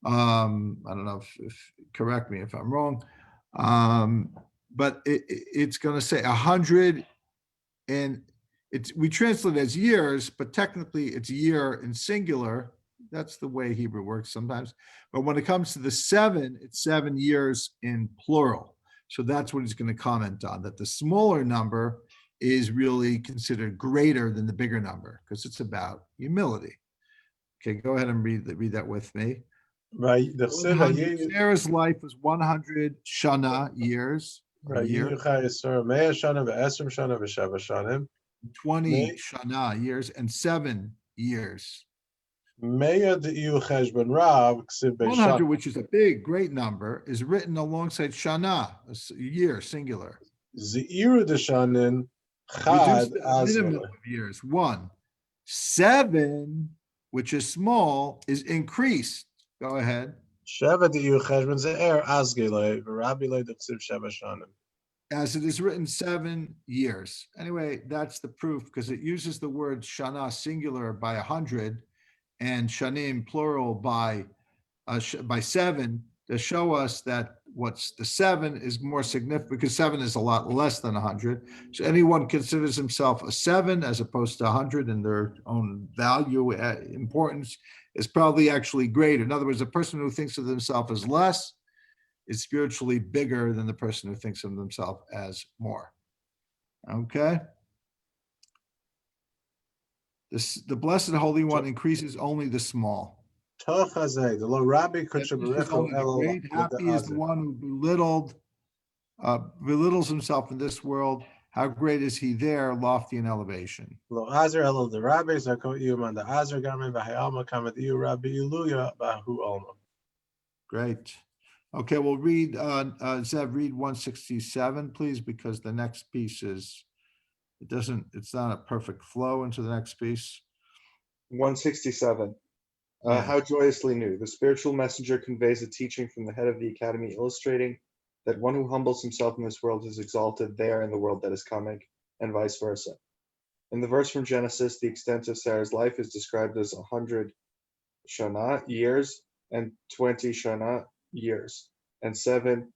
I don't know if correct me if I'm wrong. But it's going to say 100, and we translate it as years, but technically it's year in singular. That's the way Hebrew works sometimes. But when it comes to the 7, it's 7 years in plural. So that's what he's going to comment on, that the smaller number is really considered greater than the bigger number because it's about humility. Okay, go ahead and read that with me. Right. 100, Sarah's life was 100 shana, years, a year. 20 shana, years, and 7 years. 100, which is a big, great number, is written alongside shana, a year, singular. Reduced to a minimum of years, 1. 7, which is small, is increased. Go ahead. As it is written, 7 years. Anyway, that's the proof because it uses the word shana singular by 100 and shanim plural by 7 to show us that what's the 7 is more significant because 7 is a lot less than 100. So anyone considers himself a 7 as opposed to 100 in their own value importance is probably actually greater. In other words, a person who thinks of themselves as less is spiritually bigger than the person who thinks of themselves as more. Okay. The Blessed Holy One increases only the small. Happy is the one who belittles himself in this world. How great is he there, lofty in elevation. Great. Okay, we'll read, Zev, read 167, please, because the next piece is, it's not a perfect flow into the next piece. 167. Yeah. How joyously new. The spiritual messenger conveys a teaching from the head of the academy, illustrating that one who humbles himself in this world is exalted there in the world that is coming, and vice versa. In the verse from Genesis, the extent of Sarah's life is described as 100 shana, years, and 20 shana, years, and 7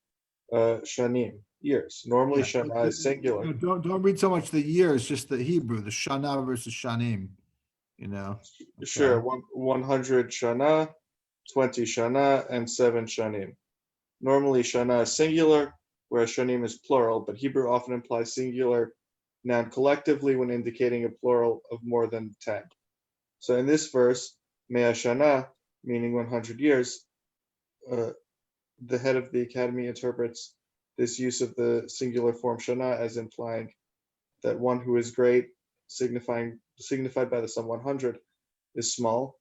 shanim, years. Normally, Yeah, shana is singular. Don't read so much the years, just the Hebrew, the shana versus shanim, you know. Okay. Sure, 100 shana, 20 shana, and 7 shanim. Normally, shana is singular, whereas shanim is plural, but Hebrew often implies singular noun collectively when indicating a plural of more than 10. So in this verse, mea shana, meaning 100 years, the head of the academy interprets this use of the singular form shana as implying that one who is great, signified by the sum 100, is small,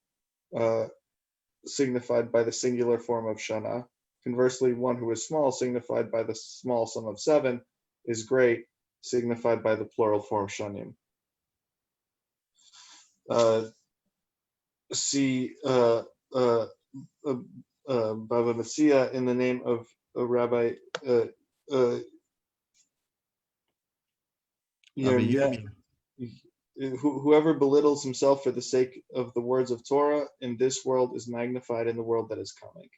signified by the singular form of shana. Conversely, one who is small, signified by the small sum of 7, is great, signified by the plural form shanim. See Baba Messiah in the name of Rabbi Yirmiyah. Whoever belittles himself for the sake of the words of Torah in this world is magnified in the world that is coming.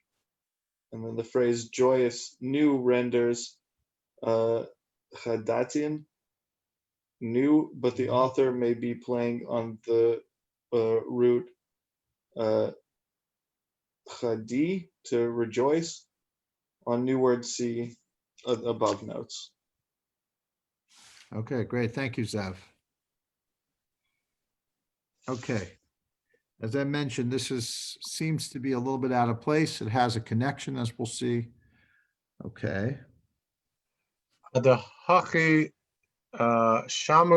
And then the phrase joyous new renders chadatin, new, but the author may be playing on the root chadi, to rejoice. On new words, see above notes. Okay, great. Thank you, Zev. Okay. As I mentioned, this seems to be a little bit out of place. It has a connection, as we'll see. Okay. Shamu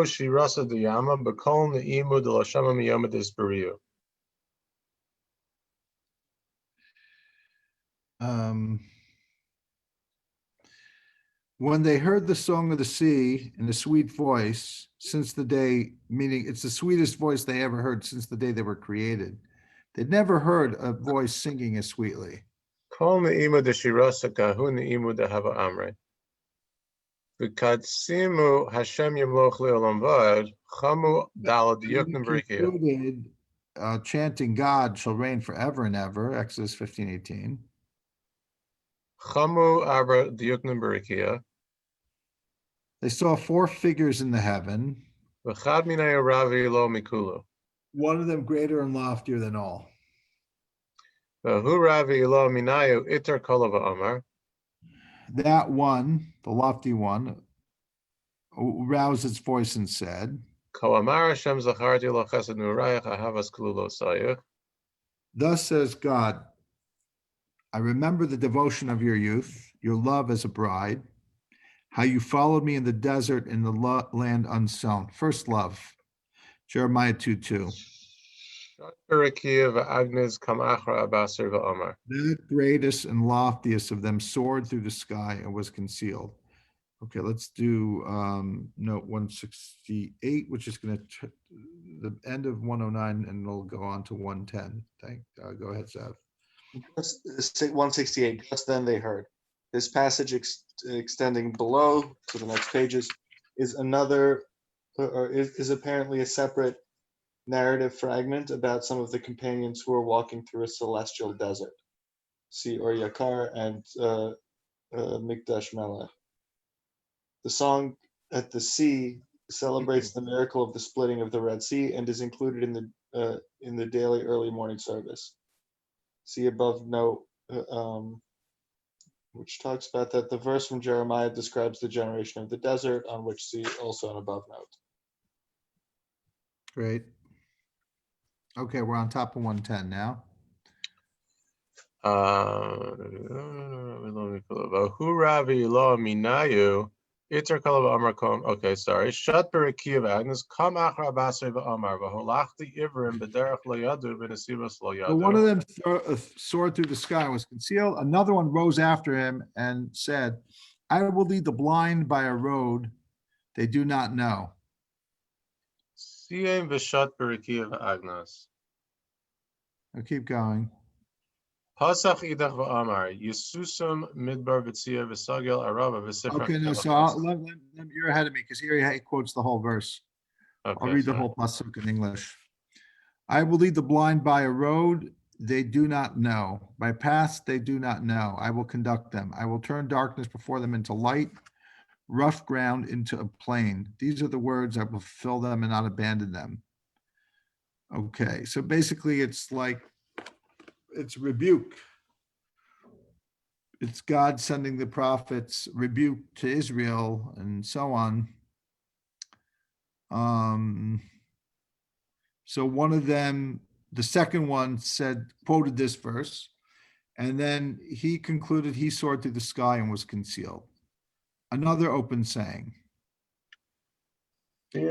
shirasa diyama bakol neimu de la shama miyama disbariu. When they heard the song of the sea in a sweet voice, since the day, meaning it's the sweetest voice they ever heard since the day they were created. They'd never heard a voice singing as sweetly. Kol ne'imu deshirosaka hu ne'imu dehava amre. V'katsimu Hashem yimloch le'olam va'ed chamu dal And diyuknim they b'rikia. concluded, chanting God shall reign forever and ever, Exodus 15:18. Chamu abra diyuknim b'rikia. They saw four figures in the heaven, V'chad minay ravi lo mikulu. one of them greater and loftier than all. V'hu ravi lo minayu itar kol va'amar. That one, the lofty one, roused its voice and said, Ko amar Hashem zacharti lo chesed nurayach ahavas kululo sayach. thus says God, I remember the devotion of your youth, your love as a bride, how you followed me in the desert in the land unsown. First love, Jeremiah 2:2. B'rikia v'agnes kam achra abasir va'amar. The greatest and loftiest of them soared through the sky and was concealed. Okay, let's do note 168, which is going to the end of 109, and we'll go on to 110. Go ahead, Sav. 168, just then they heard. This passage extending below to the next pages is another, or is apparently a separate narrative fragment about some of the companions who are walking through a celestial desert. See Or Yakar and Mikdash Melech. The song at the sea celebrates the miracle of the splitting of the Red Sea and is included in the daily early morning service. See above note, which talks about that. The verse from Jeremiah describes the generation of the desert, on which see also an above note. Great. Okay, we're on top of 110 now. V'hu ravi lo minayu itar kol va'amar kom. Okay, sorry. Shat b'rikia v'agnes kam achra abasir va'amar v'holachti ivrim b'derech lo yadu v'nesivos lo So one of yadu. them soared through the sky and was concealed. Another one rose after him and said, I will lead the blind by a road they do not know. Siyem v'shat b'rikia v'agnes. I'll keep going. Pasach idach v'amar Yisusum midbar v'tzia v'sagel arava v'sifra. Okay, no, so you're ahead of me because here he quotes the whole verse. I'll read the whole pasuk in English. I will lead the blind by a road they do not know, by paths they do not know. I will conduct them. I will turn darkness before them into light, rough ground into a plain. These are the words, I will fulfill them and not abandon them. Okay, so basically it's like, it's rebuke. It's God sending the prophets rebuke to Israel and so on. So one of them, the second one quoted this verse, and then he concluded he soared through the sky and was concealed. Another open saying. The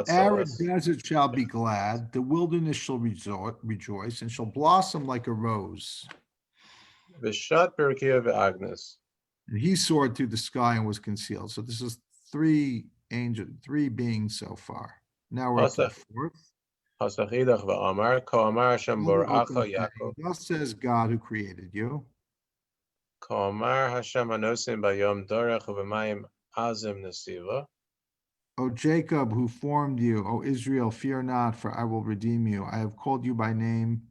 arid desert shall be glad, the wilderness shall rejoice, and shall blossom like a rose. And he soared through the sky and was concealed. So this is three beings so far. Now we're up to the fourth. Thus says God who created you. O Jacob, who formed you, O Israel, fear not, for I will redeem you. I have called you by name.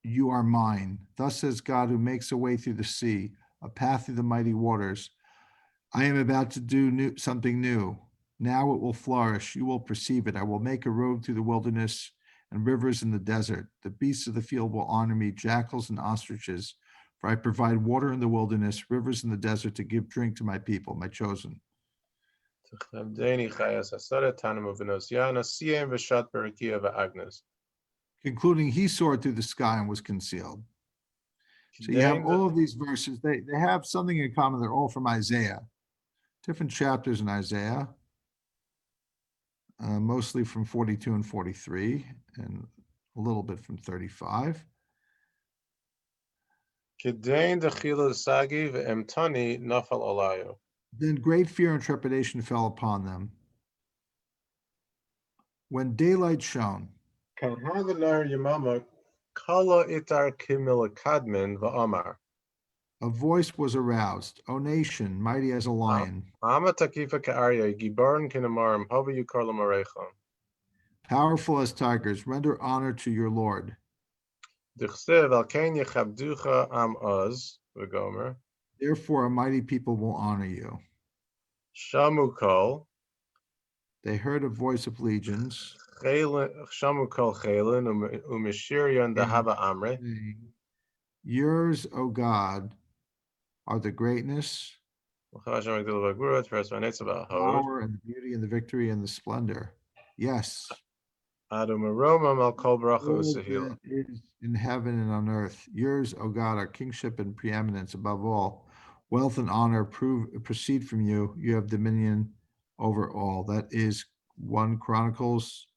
You are mine. Thus says God, who makes a way through the sea, a path through the mighty waters. I am about to do something new. Now it will flourish. You will perceive it. I will make a road through the wilderness and rivers in the desert. The beasts of the field will honor me, jackals and ostriches, for I provide water in the wilderness, rivers in the desert to give drink to my people, my chosen. Concluding, he soared through the sky and was concealed. So you have all of these verses. They have something in common. They're all from Isaiah. Different chapters in Isaiah. Mostly from 42 and 43, and a little bit from 35. Kidain dechila sagi ve'emtani nafal olayo. Then great fear and trepidation fell upon them. When daylight shone, Kahar nar yamama kala itar kimilakadmin va'amar. a voice was aroused, O nation, mighty as a lion, Ama takifa ka'arya gibaran kinamarim hova yukar lamarechon. powerful as tigers, render honor to your Lord. Dichsev al ken yechabducha am oz v'gomer. Therefore, a mighty people will honor you. Shamu kol. They heard a voice of legions, Shamu kol chelin umishirion dahava amre. saying, yours, O God, are the greatness, power, and the beauty, and the victory, and the splendor. Yes, Adumaromam al kol bracha all usahila. that is in heaven and on earth. Yours, O God, are kingship and preeminence above all. Wealth and honor proceed from you. You have dominion over all. That is 1 Chronicles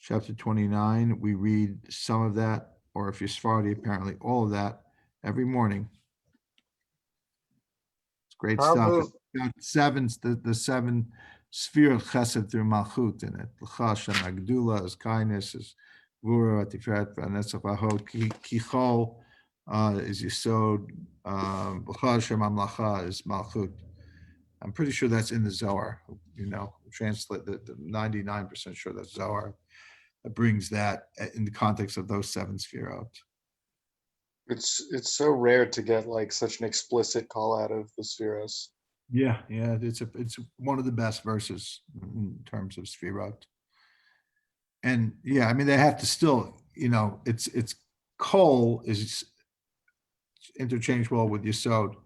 chapter 29. We read some of that, or if you're Sephardi, apparently all of that every morning. It's great stuff. It's got the seven sphere of chesed through malchut in it. L'chash and agdula is kindness, is vura, tiferet, v'anetzach v'ahod, kichol is yisod, l'chash mamlacha is malchut. I'm pretty sure that's in the Zohar, translate the 99% sure that's Zohar. That brings that in the context of those 7 sefirot. It's so rare to get like such an explicit call out of the spheros. Yeah, it's one of the best verses in terms of sefirot. And yeah, I mean they have to still, it's kol is interchangeable with yesod.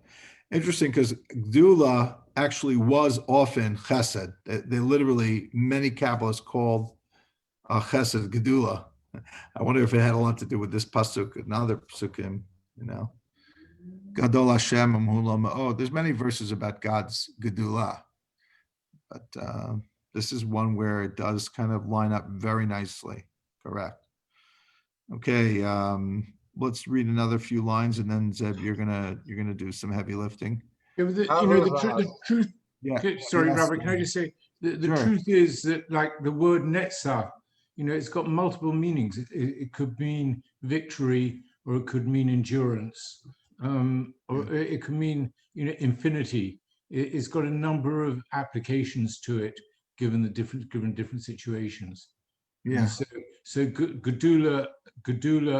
Interesting because gdula actually was often chesed. They literally, many Kabbalists called chesed gedula. I wonder if it had a lot to do with this pasuk and other pasukim, Gadol Hashem Amhulam. Oh, there's many verses about God's gedula, but this is one where it does kind of line up very nicely. Correct. Okay, let's read another few lines, and then Zeb, you're gonna do some heavy lifting. Yeah, but the truth. Yeah. Sorry, Yes. Robert, can I just say the Sure. truth is that like the word netzach, it's got multiple meanings. It could mean victory, or it could mean endurance, or it could mean infinity. It's got a number of applications to it, given different situations. Yeah. And so gedula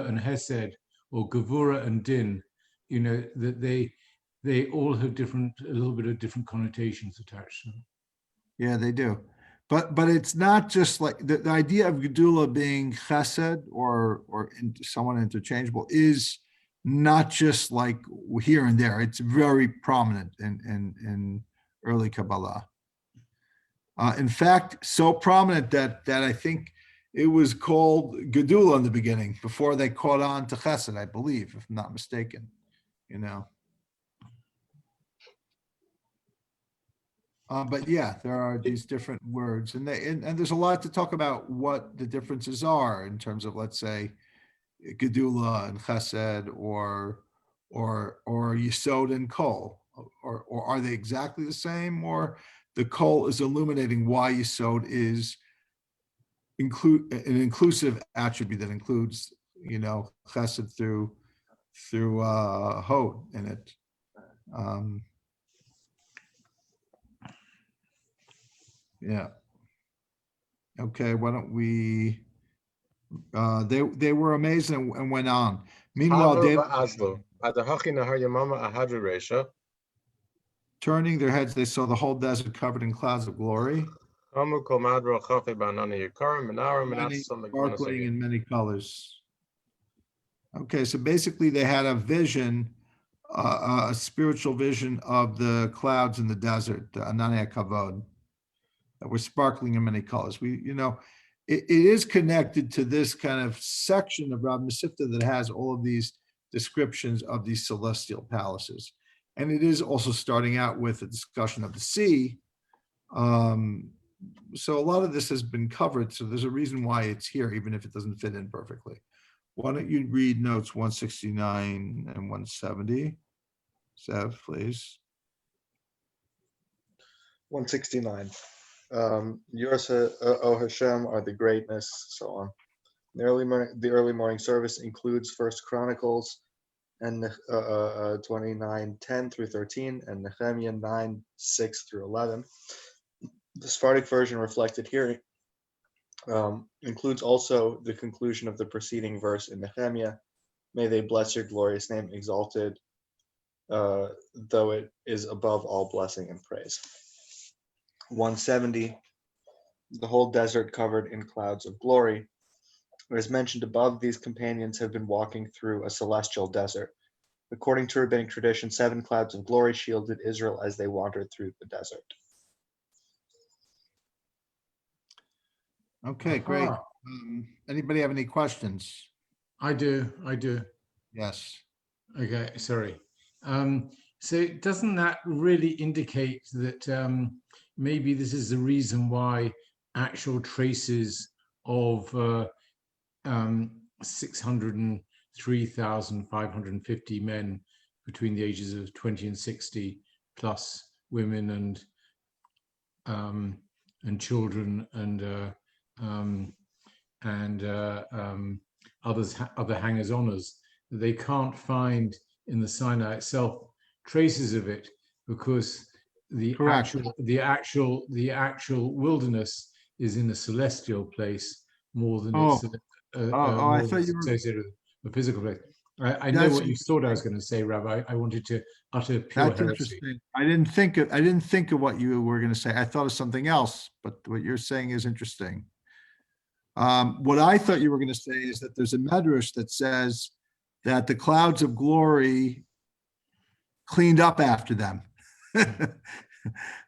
and hesed, or gevura and din, that they all have a little bit of different connotations attached to them. Yeah, they do. But it's not just like the idea of gedula being chesed or somewhat interchangeable is not just like here and there. It's very prominent in early Kabbalah. In fact, so prominent that I think it was called gedula in the beginning before they caught on to chesed, I believe, if I'm not mistaken. But yeah, there are these different words, and there's a lot to talk about what the differences are in terms of, let's say, gedula and chesed, or yesod and kol, or are they exactly the same, or the kol is illuminating why yesod is an inclusive attribute that includes, chesed through hod in it. Yeah. Okay, why don't we, they were amazed and went on. Meanwhile, turning their heads, they saw the whole desert covered in clouds of glory, sparkling in many colors. Okay, so basically they had a vision, a spiritual vision of the clouds in the desert, the Ananei Kavod, that were sparkling in many colors. It is connected to this kind of section of Rav Mesivta that has all of these descriptions of these celestial palaces. And it is also starting out with a discussion of the sea, so a lot of this has been covered, so there's a reason why it's here, even if it doesn't fit in perfectly. Why don't you read notes 169 and 170? Sev, please. 169. Yours, O Hashem, are the greatness, so on. The early morning service includes First Chronicles and 29:10 through 13, and Nehemiah 9:6 through 11. The Sephardic version reflected here includes also the conclusion of the preceding verse in Nehemiah. May they bless your glorious name, exalted, though it is above all blessing and praise. 170. The whole desert covered in clouds of glory. As mentioned above, these companions have been walking through a celestial desert. According to rabbinic tradition, 7 clouds of glory shielded Israel as they wandered through the desert. Okay, great. Aha. Anybody have any questions? I do. Yes. Okay, sorry. So doesn't that really indicate that maybe this is the reason why actual traces of 603,550 men between the ages of 20 and 60, plus women and children and other hangers-oners, that they can't find in the Sinai itself traces of it, because the Correct. actual wilderness is in a celestial place more than Oh. it's I more thought than it's you were- associated with a physical place. I know That's what you thought I was going to say, Rabbi. I wanted to utter pure That's heresy. interesting. I didn't think of what you were going to say. I thought of something else, but what you're saying is interesting. What I thought you were going to say is that there's a medrash that says that the clouds of glory cleaned up after them. It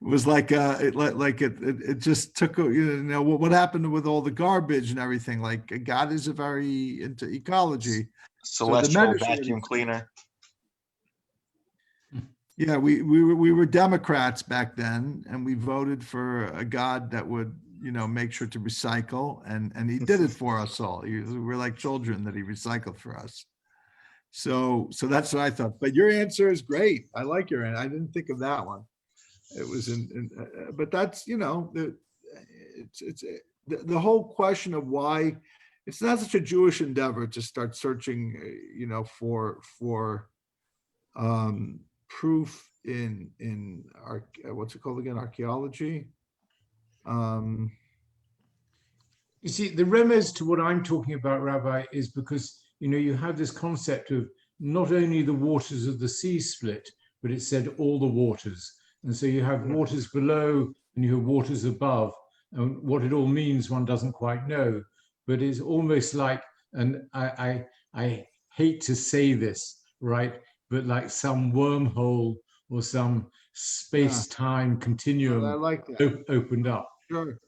was like it just took, what happened with all the garbage and everything. Like, God is very into ecology. Celestial Medrash already- vacuum cleaner. Yeah, we were Democrats back then, and we voted for a God that would, make sure to recycle, and he did it for us all. We're like children that he recycled for us. So that's what I thought. But your answer is great. I like your answer. I didn't think of that one. It was but that's, it's the whole question of why it's not such a Jewish endeavor to start searching, for proof in what's it called again? Archaeology. You see, the remez to what I'm talking about, Rabbi, is because, you have this concept of not only the waters of the sea split, but it said all the waters. And so you have waters below and you have waters above. And what it all means, one doesn't quite know. But it's almost like, and I hate to say this, right? But like some wormhole or some space-time continuum I like that. opened up. Sure.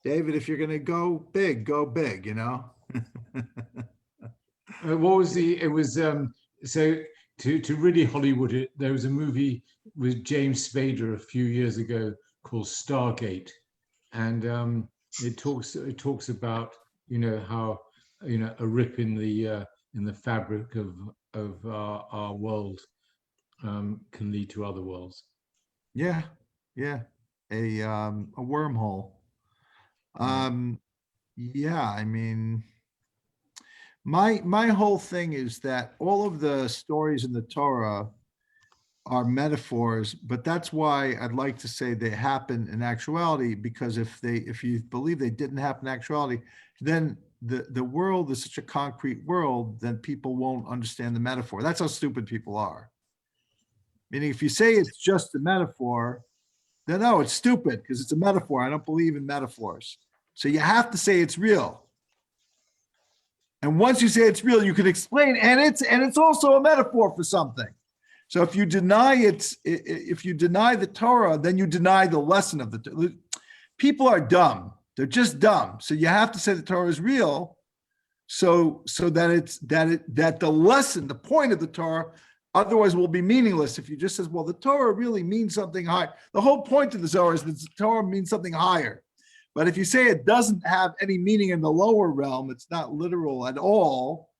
David, if you're going to go big, What was it was so to really Hollywood it, there was a movie with James Spader a few years ago called Stargate, and it talks about how a rip in the fabric of our world can lead to other worlds. Yeah. A wormhole. Yeah, I mean, my whole thing is that all of the stories in the Torah are metaphors, but that's why I'd like to say they happen in actuality, because if you believe they didn't happen in actuality, then the world is such a concrete world, then people won't understand the metaphor. That's how stupid people are. Meaning, if you say it's just a metaphor, then no, it's stupid because it's a metaphor. I don't believe in metaphors. So you have to say it's real. And once you say it's real, you can explain, and it's also a metaphor for something. So if you deny if you deny the Torah, then you deny the lesson of the Torah. People are dumb. They're just dumb. So you have to say the Torah is real, so that the lesson, the point of the Torah, otherwise will be meaningless if you just says, well, the Torah really means something higher. The whole point of the Zohar is that the Torah means something higher. But if you say it doesn't have any meaning in the lower realm, it's not literal at all,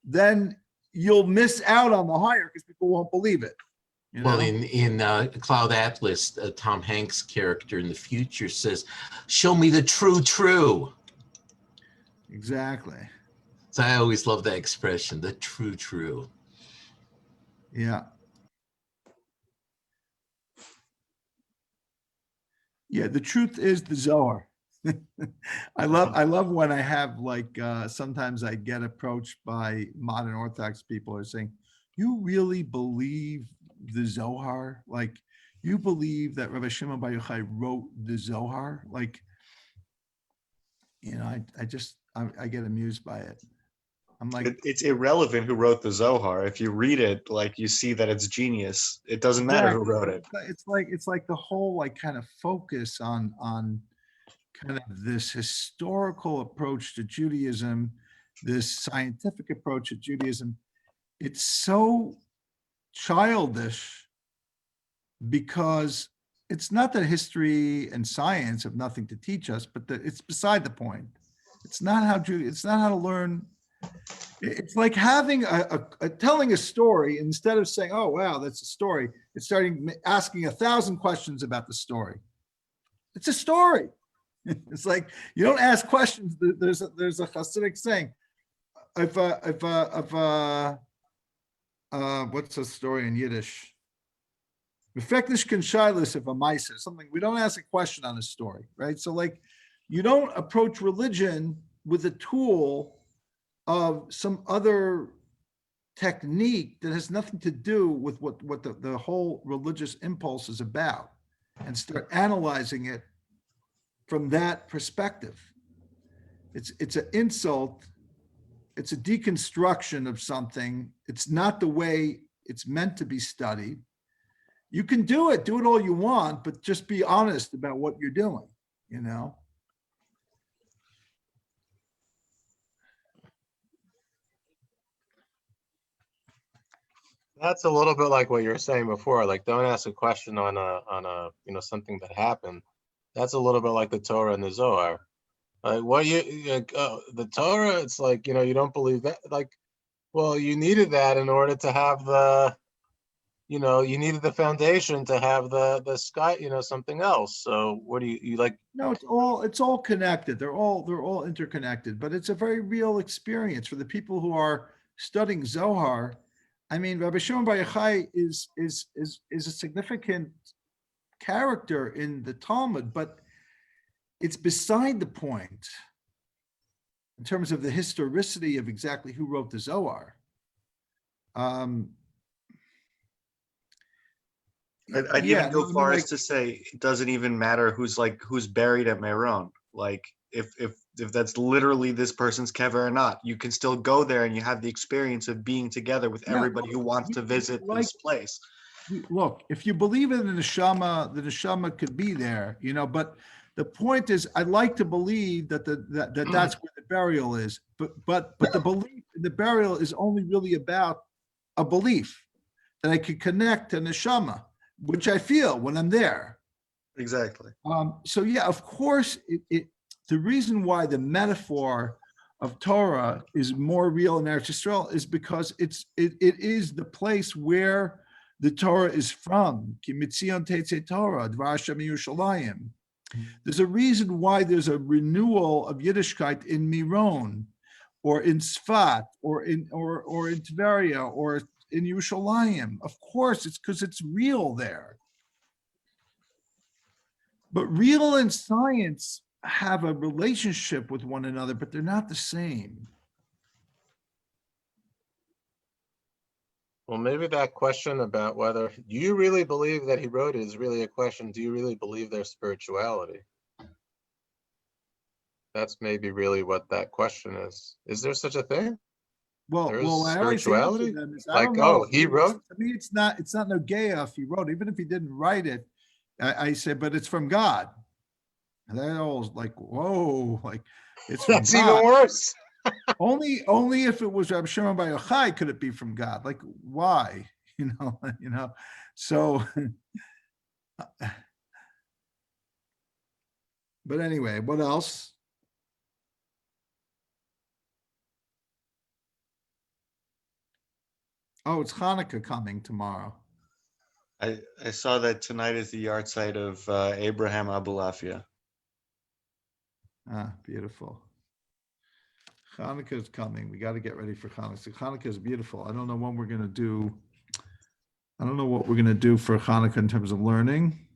then you'll miss out on the higher because people won't believe it. You Well, know? in Cloud Atlas, Tom Hanks' character in the future says, "Show me the true." Exactly. So I always love that expression, the true. Yeah. Yeah, the truth is the Zohar. I love when I have like sometimes I get approached by modern Orthodox people who are saying, "You really believe the Zohar? Like, you believe that Rabbi Shimon Bar Yochai wrote the Zohar?" Like, I get amused by it. I'm like, It's irrelevant who wrote the Zohar. If you read it, like you see that it's genius. It doesn't matter who wrote it. It's like the whole like kind of focus on kind of this historical approach to Judaism, this scientific approach to Judaism. It's so childish because it's not that history and science have nothing to teach us, but that it's beside the point. It's not how to learn. It's like having telling a story instead of saying, "Oh, wow, that's a story." It's starting asking 1,000 questions about the story. It's a story. It's like you don't ask questions. There's a Hasidic saying, what's the story in Yiddish? Something we don't ask a question on a story, right? So like, you don't approach religion with a tool of some other technique that has nothing to do with what the whole religious impulse is about, and start analyzing it from that perspective. It's an insult. It's a deconstruction of something. It's not the way it's meant to be studied. You can do it all you want, but just be honest about what you're doing, you know? That's a little bit like what you were saying before. Like, don't ask a question on a something that happened. That's a little bit like the Torah and the Zohar. Like, the Torah, it's like, you don't believe that. Like, well, you needed that in order to have you needed the foundation to have the sky, something else. So what do you like? No, it's all connected. They're all interconnected, but it's a very real experience for the people who are studying Zohar. I mean, Rabbi Shimon Bar Yochai is a significant character in the Talmud, but it's beside the point in terms of the historicity of exactly who wrote the Zohar. I'd even go far as to say it doesn't even matter who's buried at Meron. Like if that's literally this person's kever or not, you can still go there and you have the experience of being together with everybody who wants to visit this place. Look, if you believe in the neshama could be there, but the point is, I'd like to believe that that's where the burial is, but the belief in the burial is only really about a belief that I could connect to neshama, which I feel when I'm there. Exactly. So yeah, of course, the reason why the metaphor of Torah is more real in Eretz Yisrael is because it is the place where the Torah is from. Ki mitzion tetzei Torah, dvar Hashem Yerushalayim. There's a reason why there's a renewal of Yiddishkeit in Miron, or in Sfat, or in Tveria, or in Yerushalayim. Of course, it's because it's real there. But real and science have a relationship with one another, but they're not the same. Well, maybe that question about whether you really believe that he wrote it is really a question. Do you really believe their spirituality? That's maybe really what that question is. Is there such a thing? Well, There's I always spirituality? answer them is, I Like, don't know. oh, he wrote? To me, it's not Nogea if he wrote, even if he didn't write it. I say, but it's from God. And they're all like, whoa, like it's from That's God. even worse. Only if it was Rabbi Shimon Bar Yochai could it be from God. Like, why? So But anyway, what else? Oh, it's Hanukkah coming tomorrow. I saw that tonight is the yard site of Abraham Abulafia. Ah, beautiful. Hanukkah is coming. We got to get ready for Hanukkah. So Hanukkah is beautiful. I don't know when we're going to do. I don't know what we're going to do for Hanukkah in terms of learning.